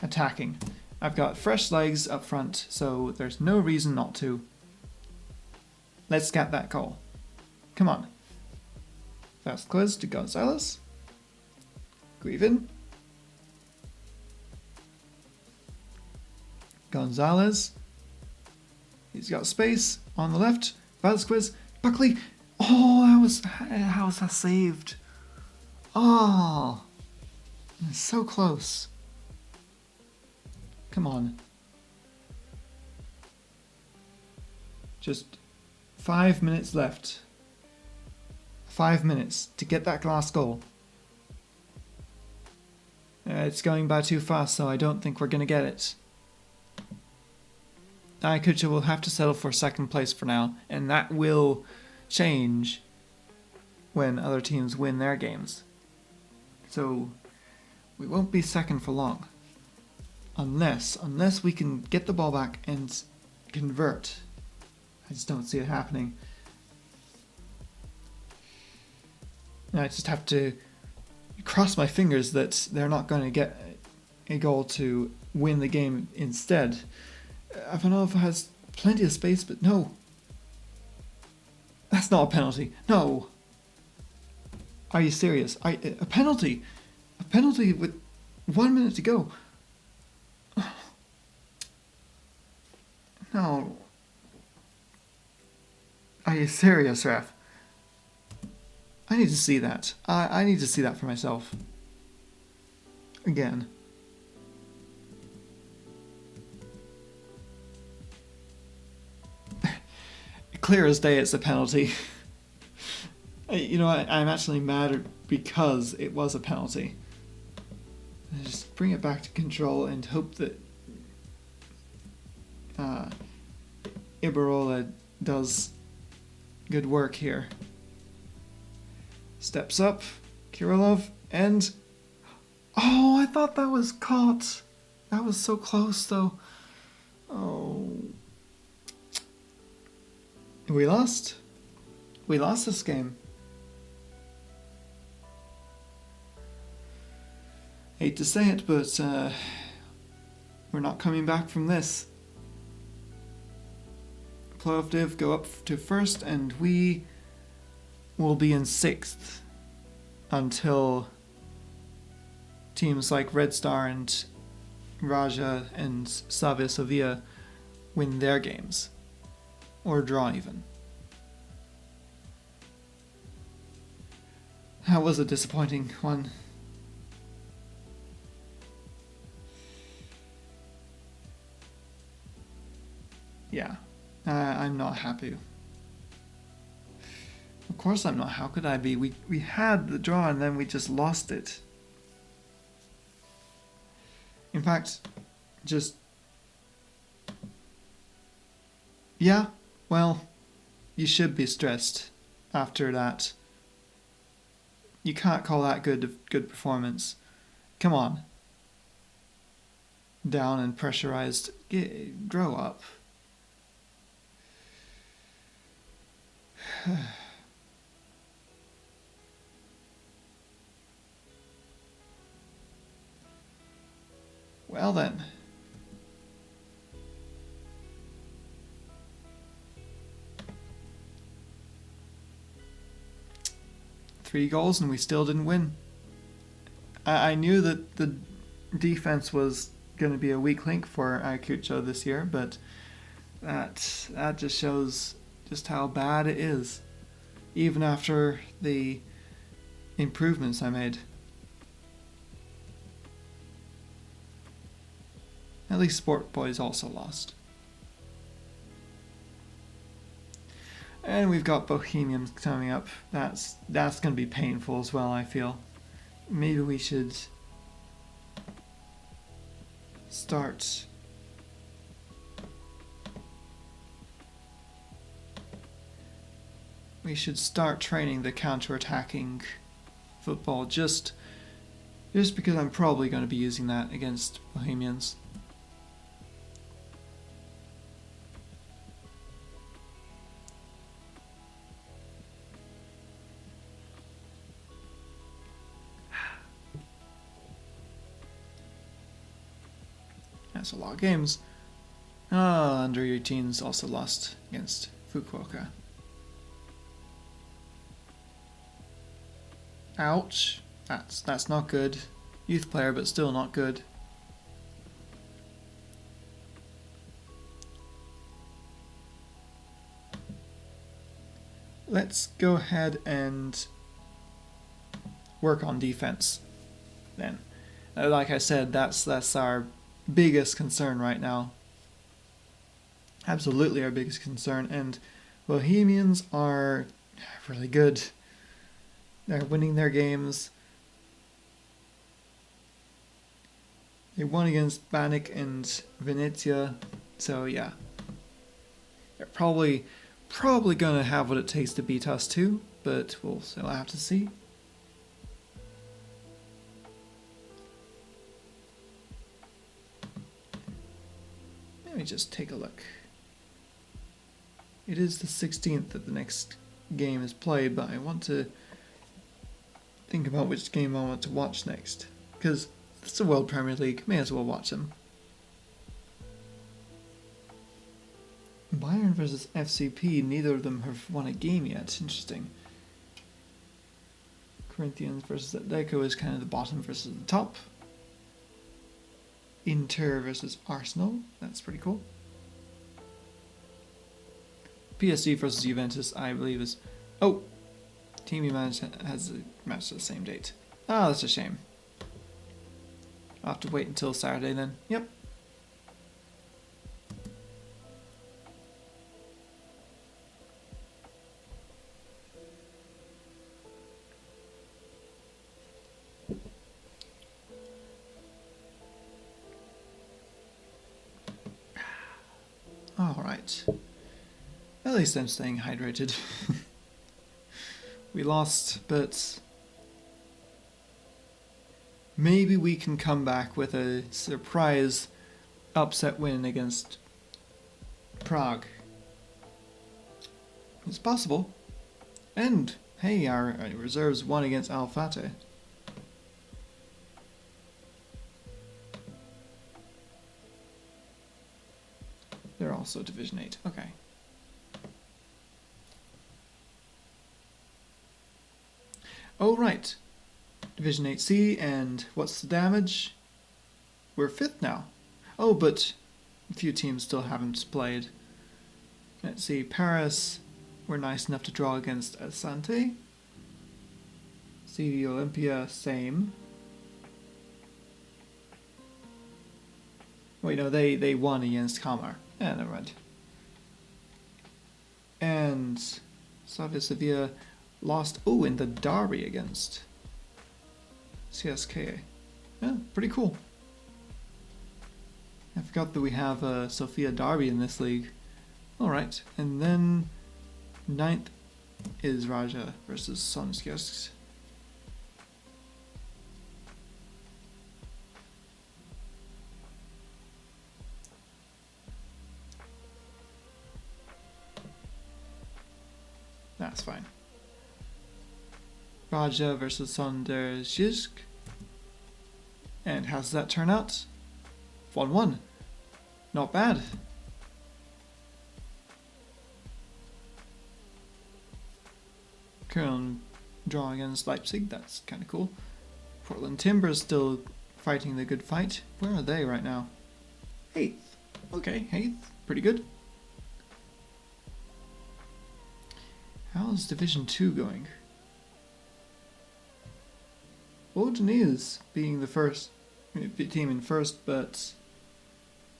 Attacking. I've got fresh legs up front, so there's no reason not to. Let's get that goal. Come on. Vasquez to Gonzalez. Grievin. Gonzalez. He's got space on the left. Vasquez. Buckley. Oh, how was that saved? Oh, it's so close. Come on. Just 5 minutes left. 5 minutes to get that last goal. It's going by too fast, so I don't think we're going to get it. Ayacucho will have to settle for second place for now, and that will change when other teams win their games. So we won't be second for long. Unless we can get the ball back and convert. I just don't see it happening. I just have to cross my fingers that they're not going to get a goal to win the game instead. Ivanov has plenty of space, but no. That's not a penalty. No. Are you serious? A penalty? A penalty with 1 minute to go? No. Are you serious, ref? I need to see that. I need to see that for myself. Again. Clear as day it's a penalty. You know, I'm actually mad because it was a penalty. Just bring it back to control and hope that Ibarola does good work here. Steps up, Kirillov, and... oh, I thought that was caught. That was so close, though. Oh. We lost. We lost this game. Hate to say it, but we're not coming back from this. Plovdiv go up to first, and we will be in 6th until teams like Red Star and Raja and Slavia Sofia win their games. Or draw even. That was a disappointing one. Yeah, I'm not happy. Of course I'm not. How could I be? We had the draw and then we just lost it. In fact, just... Yeah, well, you should be stressed after that. You can't call that good performance. Come on. Down and pressurized. Grow up. Well then. Three goals and we still didn't win. I knew that the defense was going to be a weak link for Ayacucho this year, but that just shows just how bad it is, even after the improvements I made. At least Sport Boys also lost. And we've got Bohemians coming up. That's going to be painful as well, I feel. Maybe we should start... We should start training the counter-attacking football just because I'm probably going to be using that against Bohemians. That's a lot of games. Under 18s also lost against Fukuoka. Ouch. That's not good. Youth player, but still not good. Let's go ahead and work on defense then. Like I said, that's our biggest concern right now. Absolutely our biggest concern. And Bohemians are really good. They're winning their games. They won against Banik and Venezia, so yeah. They're probably gonna have what it takes to beat us too, but we'll still have to see. Let me just take a look. It is the 16th that the next game is played, but I want to think about which game I want to watch next, because it's the World Premier League, may as well watch them. Bayern versus FCP, neither of them have won a game yet, interesting. Corinthians versus Atletico is kind of the bottom versus the top. Inter versus Arsenal, that's pretty cool. PSG versus Juventus, I believe is... Oh! Team you managed has a match at the same date. Ah, that's a shame. I'll have to wait until Saturday then. Yep. Alright. At least I'm staying hydrated. We lost, but maybe we can come back with a surprise upset win against Prague. It's possible. And, hey, our reserves won against Al Fateh. They're also Division 8. Okay. Oh, right. Division 8C, and what's the damage? we're 5th now. Oh, but a few teams still haven't played. Let's see, Paris, we're nice enough to draw against Asante. CD Olympia, same. Wait, no, they won against Kalmar. Yeah, never mind. And Slavia Sevilla lost, in the derby against CSKA. Yeah, pretty cool. I forgot that we have a Sofia derby in this league. Alright, and then 9th is Raja versus Sonskiosk. That's fine. Raja versus Sonderjysk. And how does that turn out? 1-1. Not bad. Köln draw against Leipzig. That's kind of cool. Portland Timbers still fighting the good fight. Where are they right now? 8th. Okay, 8th. Pretty good. How's Division 2 going? Odeniz being the first team in first, but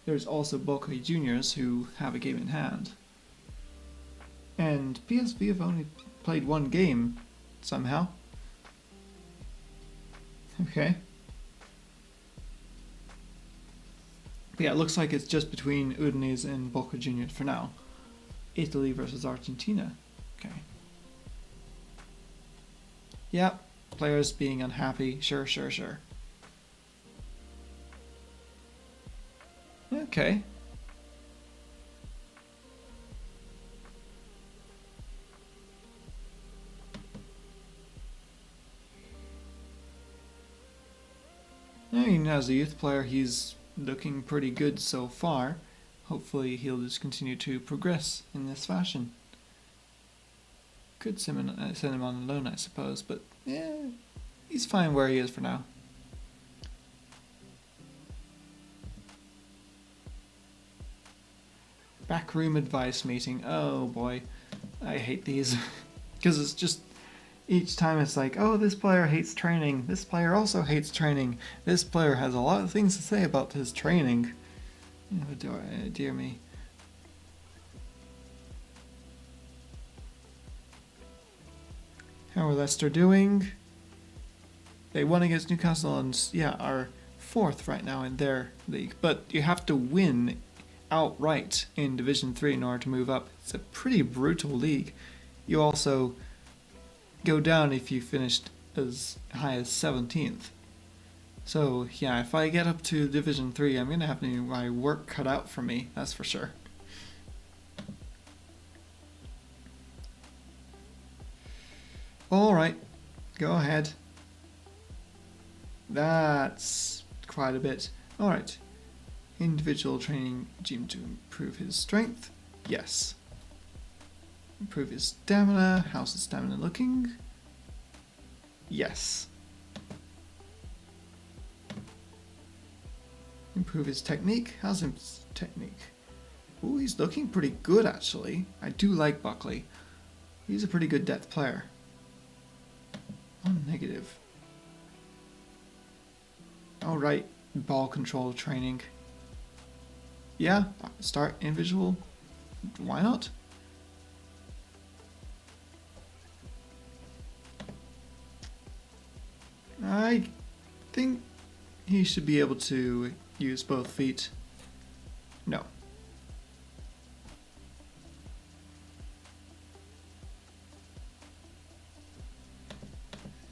there's also Boca Juniors who have a game in hand. And PSV have only played one game, somehow. Okay. But yeah, it looks like it's just between Udinese and Boca Juniors for now. Italy versus Argentina. Okay. Yep, players being unhappy. Sure. Okay. I mean, as a youth player, he's looking pretty good so far. Hopefully he'll just continue to progress in this fashion. Could send him on loan, I suppose, but yeah, he's fine where he is for now. Backroom advice meeting. Oh boy, I hate these. Because it's just, each time it's like, oh, this player hates training. This player also hates training. This player has a lot of things to say about his training. Oh, dear me. How are Leicester doing? They won against Newcastle and, yeah, are 4th right now in their league. But you have to win outright in Division 3 in order to move up. It's a pretty brutal league. You also go down if you finished as high as 17th. So, yeah, if I get up to Division 3, I'm going to have my work cut out for me, that's for sure. Alright, go ahead. That's quite a bit. Alright. Individual training regime to improve his strength. Yes. Improve his stamina. How's his stamina looking? Yes. Improve his technique. How's his technique? Ooh, he's looking pretty good actually. I do like Buckley. He's a pretty good depth player. Negative. Alright, ball control training. Yeah, start individual. Why not? I think he should be able to use both feet. No.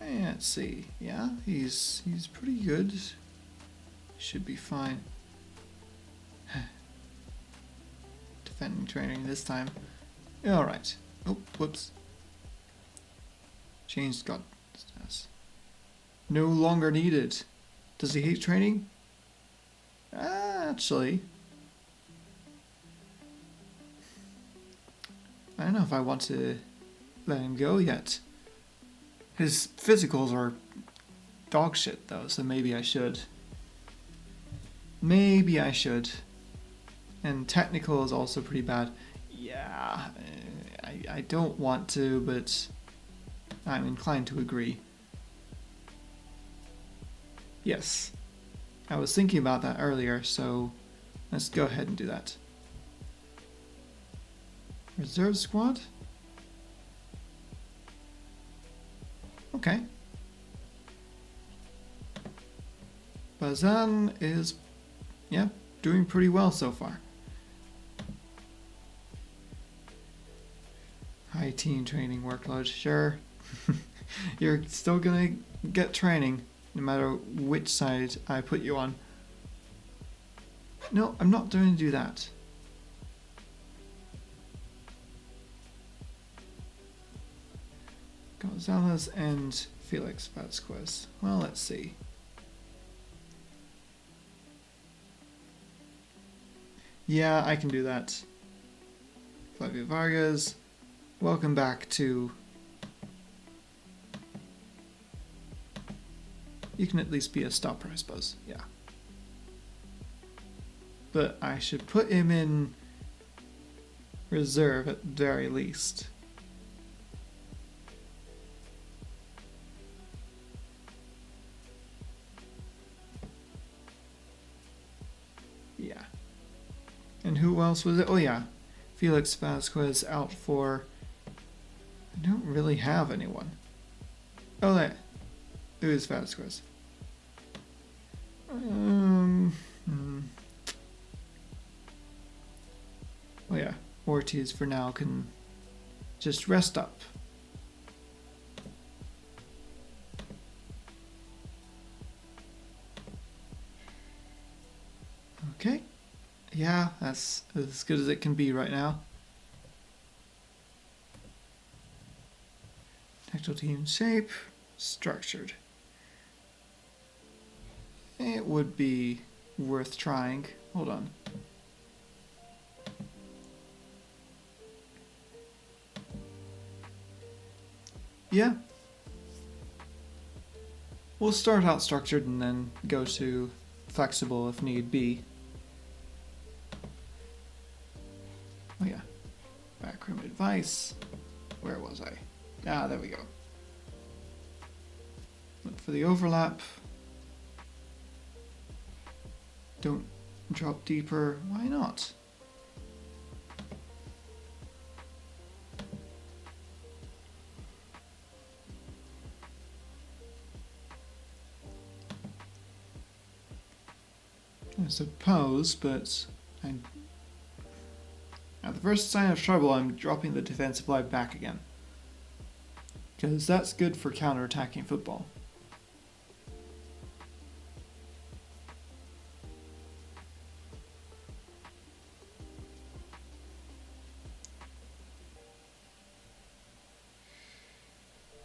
Let's see. Yeah, he's pretty good. Should be fine. Defending training this time. Alright. Oh, whoops. Changed god status. No longer needed. Does he hate training? Actually. I don't know if I want to let him go yet. His physicals are dog shit though, so maybe I should. Maybe I should. And technical is also pretty bad. Yeah, I don't want to, but I'm inclined to agree. Yes, I was thinking about that earlier, so let's go ahead and do that. Reserve squad? Okay. Bazan is, yeah, doing pretty well so far. High team training workload, sure. You're still gonna get training, no matter which side I put you on. No, I'm not going to do that. Gonzalez and Felix Vasquez. Well, let's see. Yeah, I can do that. Flavio Vargas, welcome back to... You can at least be a stopper, I suppose. Yeah. But I should put him in reserve at the very least. Yeah. And who else was it? Oh yeah, Felix Vasquez out for... I don't really have anyone. Oh, that. It was Vasquez. Oh yeah, Ortiz for now can just rest up. Okay. Yeah, that's as good as it can be right now. Tactile team shape, structured. It would be worth trying. Hold on. Yeah. We'll start out structured and then go to flexible if need be. Oh yeah. Backroom advice. Where was I? Ah, there we go. Look for the overlap. Don't drop deeper. Why not? I suppose, but at the first sign of trouble, I'm dropping the defensive line back again. Because that's good for counter-attacking football.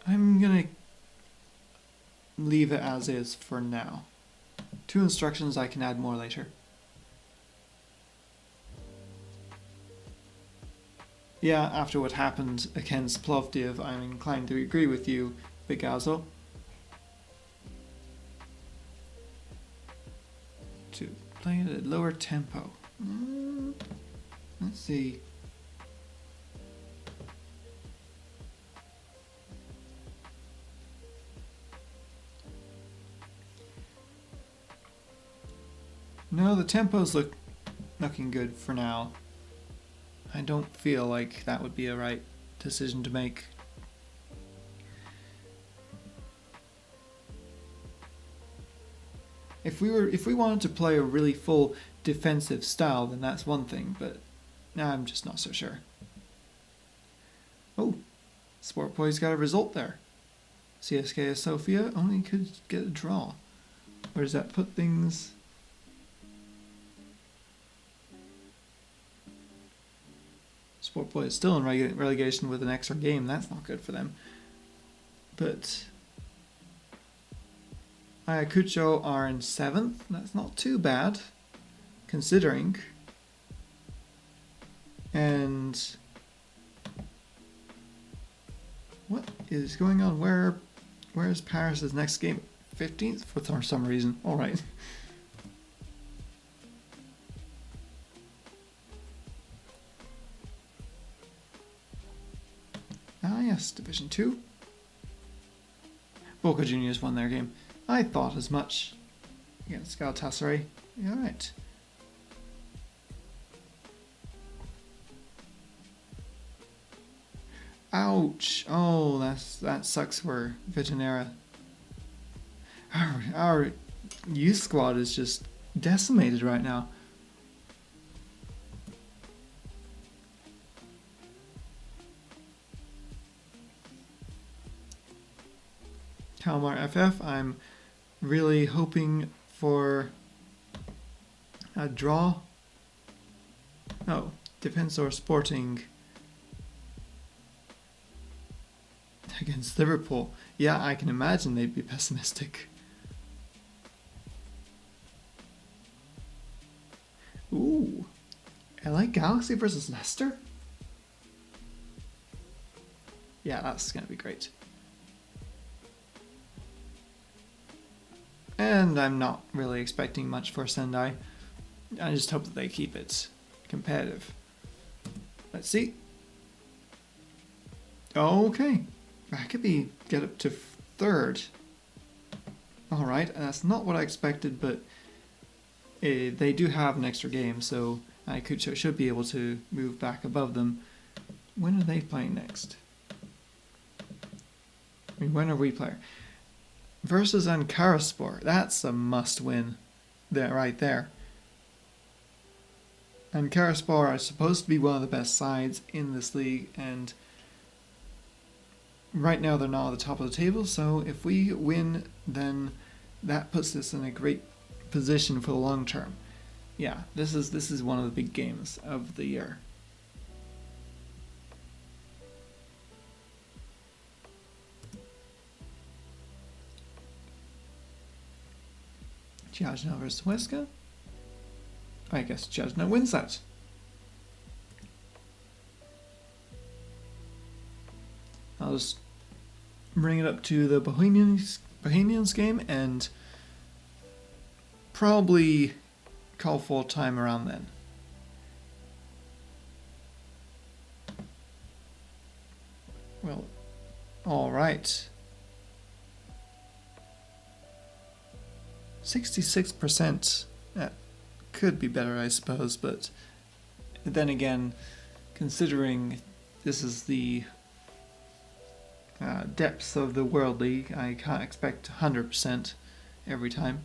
I'm gonna leave it as is for now. 2 instructions, I can add more later. Yeah, after what happened against Plovdiv, I'm inclined to agree with you, Bigazo. To play at a lower tempo. Let's see. No, the tempo's looking good for now. I don't feel like that would be a right decision to make. If we wanted to play a really full defensive style, then that's one thing, but now I'm just not so sure. Oh, Sport Boys got a result there. CSKA Sofia only could get a draw. Where does that put things? Sport Boys still in relegation with an extra game. That's not good for them. But Ayacucho are in 7th. That's not too bad, considering. And what is going on? Where is Paris's next game? 15th for some reason. All right. Yes, Division 2. Boca Juniors won their game. I thought as much against Galatasaray. Alright. Ouch! Oh, that sucks for Vitonera. Our youth squad is just decimated right now. Kalmar FF, I'm really hoping for a draw. Oh, Defensor Sporting against Liverpool. Yeah, I can imagine they'd be pessimistic. Ooh, LA Galaxy versus Leicester? Yeah, that's gonna be great. And I'm not really expecting much for Sendai. I just hope that they keep it competitive. Let's see. Okay. Rackaby get up to third. Alright, that's not what I expected, but they do have an extra game, so I should be able to move back above them. When are they playing next? I mean, when are we playing? Versus Ankaraspor. That's a must-win. There, right there. Ankaraspor are supposed to be one of the best sides in this league, and right now they're not at the top of the table, so if we win, then that puts us in a great position for the long term. Yeah, this is one of the big games of the year. Jasna versus Huesca. I guess Jasna wins that. I'll just bring it up to the Bohemians game and probably call full time around then. Well, all right. 66%. That could be better, I suppose, but then again, considering this is the depths of the World League, I can't expect 100% every time.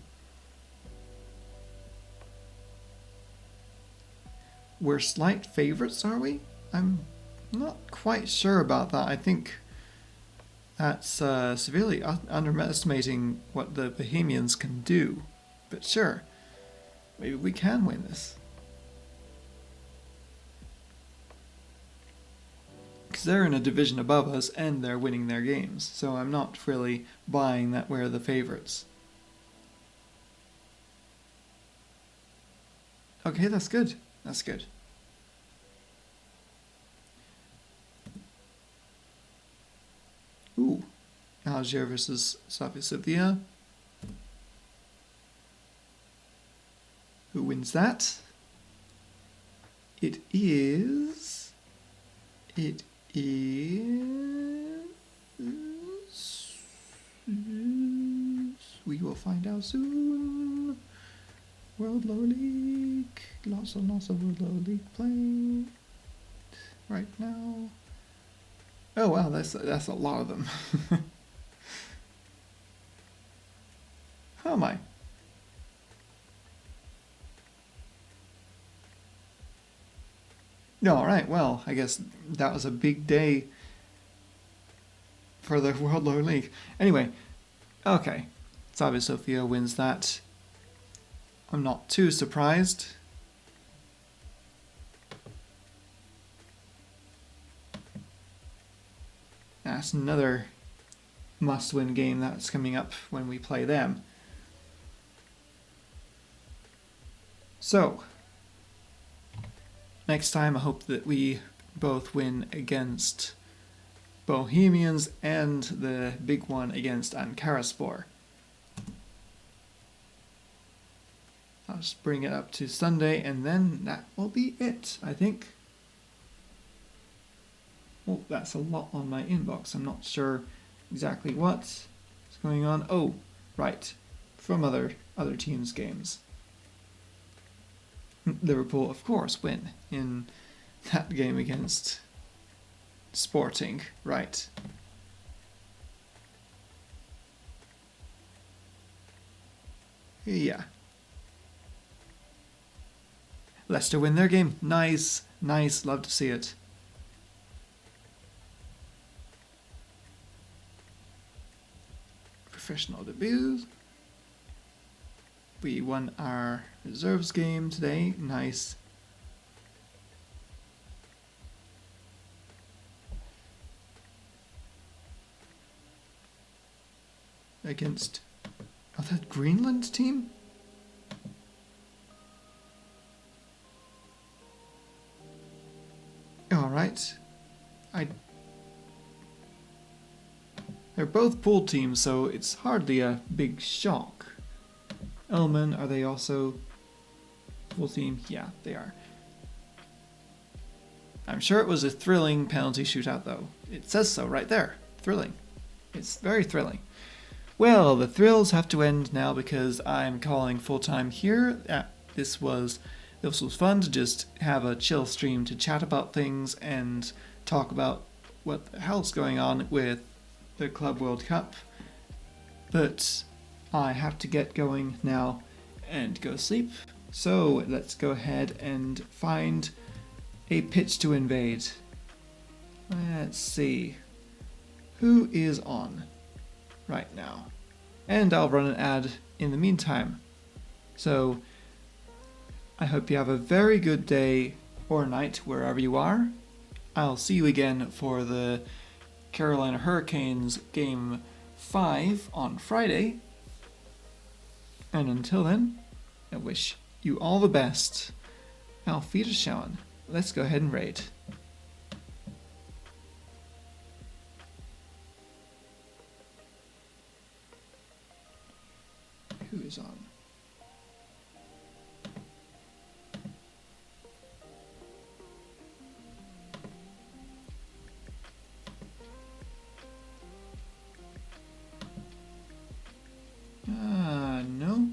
We're slight favourites, are we? I'm not quite sure about that. I think that's severely underestimating what the Bohemians can do. But sure, maybe we can win this. Because they're in a division above us and they're winning their games. So I'm not really buying that we're the favourites. Okay, that's good. That's good. Ooh. Algier versus Sofia. Who wins that? It is... We will find out soon. World Lower League. Lots of World Lower League playing right now. Oh wow, that's a lot of them. How am I? No, alright, well, I guess that was a big day for the World Lower League. Anyway, okay. Savia Sofia wins that. I'm not too surprised. That's another must-win game that's coming up when we play them. So, next time I hope that we both win against Bohemians and the big one against Ankaraspor. I'll just bring it up to Sunday and then that will be it, I think. Oh, that's a lot on my inbox. I'm not sure exactly what's going on. Oh, right. From other teams' games. Liverpool, of course, win in that game against Sporting. Right. Yeah. Leicester win their game. Nice. Nice. Love to see it. Professional debut. We won our reserves game today. Nice. Against that Greenland team? Alright. They're both pool teams, so it's hardly a big shock. Elman, are they also pool team? Yeah, they are. I'm sure it was a thrilling penalty shootout, though. It says so right there. Thrilling. It's very thrilling. Well, the thrills have to end now because I'm calling full time here. This was fun to just have a chill stream to chat about things and talk about what the hell's going on with the Club World Cup. But I have to get going now and go sleep. So let's go ahead and find a pitch to invade. Let's see. Who is on right now? And I'll run an ad in the meantime. So I hope you have a very good day or night wherever you are. I'll see you again for the Carolina Hurricanes Game 5 on Friday. And until then, I wish you all the best. Auf Wiedersehen. Let's go ahead and raid. Who is on? No.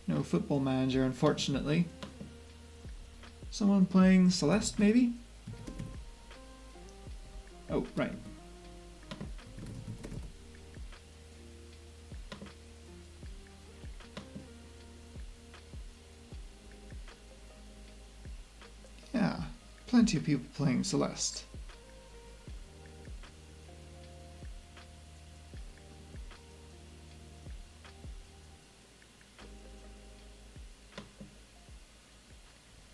No Football Manager, unfortunately. Someone playing Celeste, maybe? Oh, right. Yeah, plenty of people playing Celeste.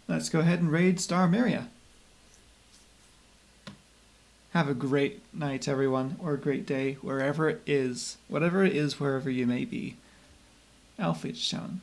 Let's go ahead and raid Star Maria. Have a great night, everyone, or a great day, wherever it is, whatever it is, wherever you may be. Auf Wiedersehen.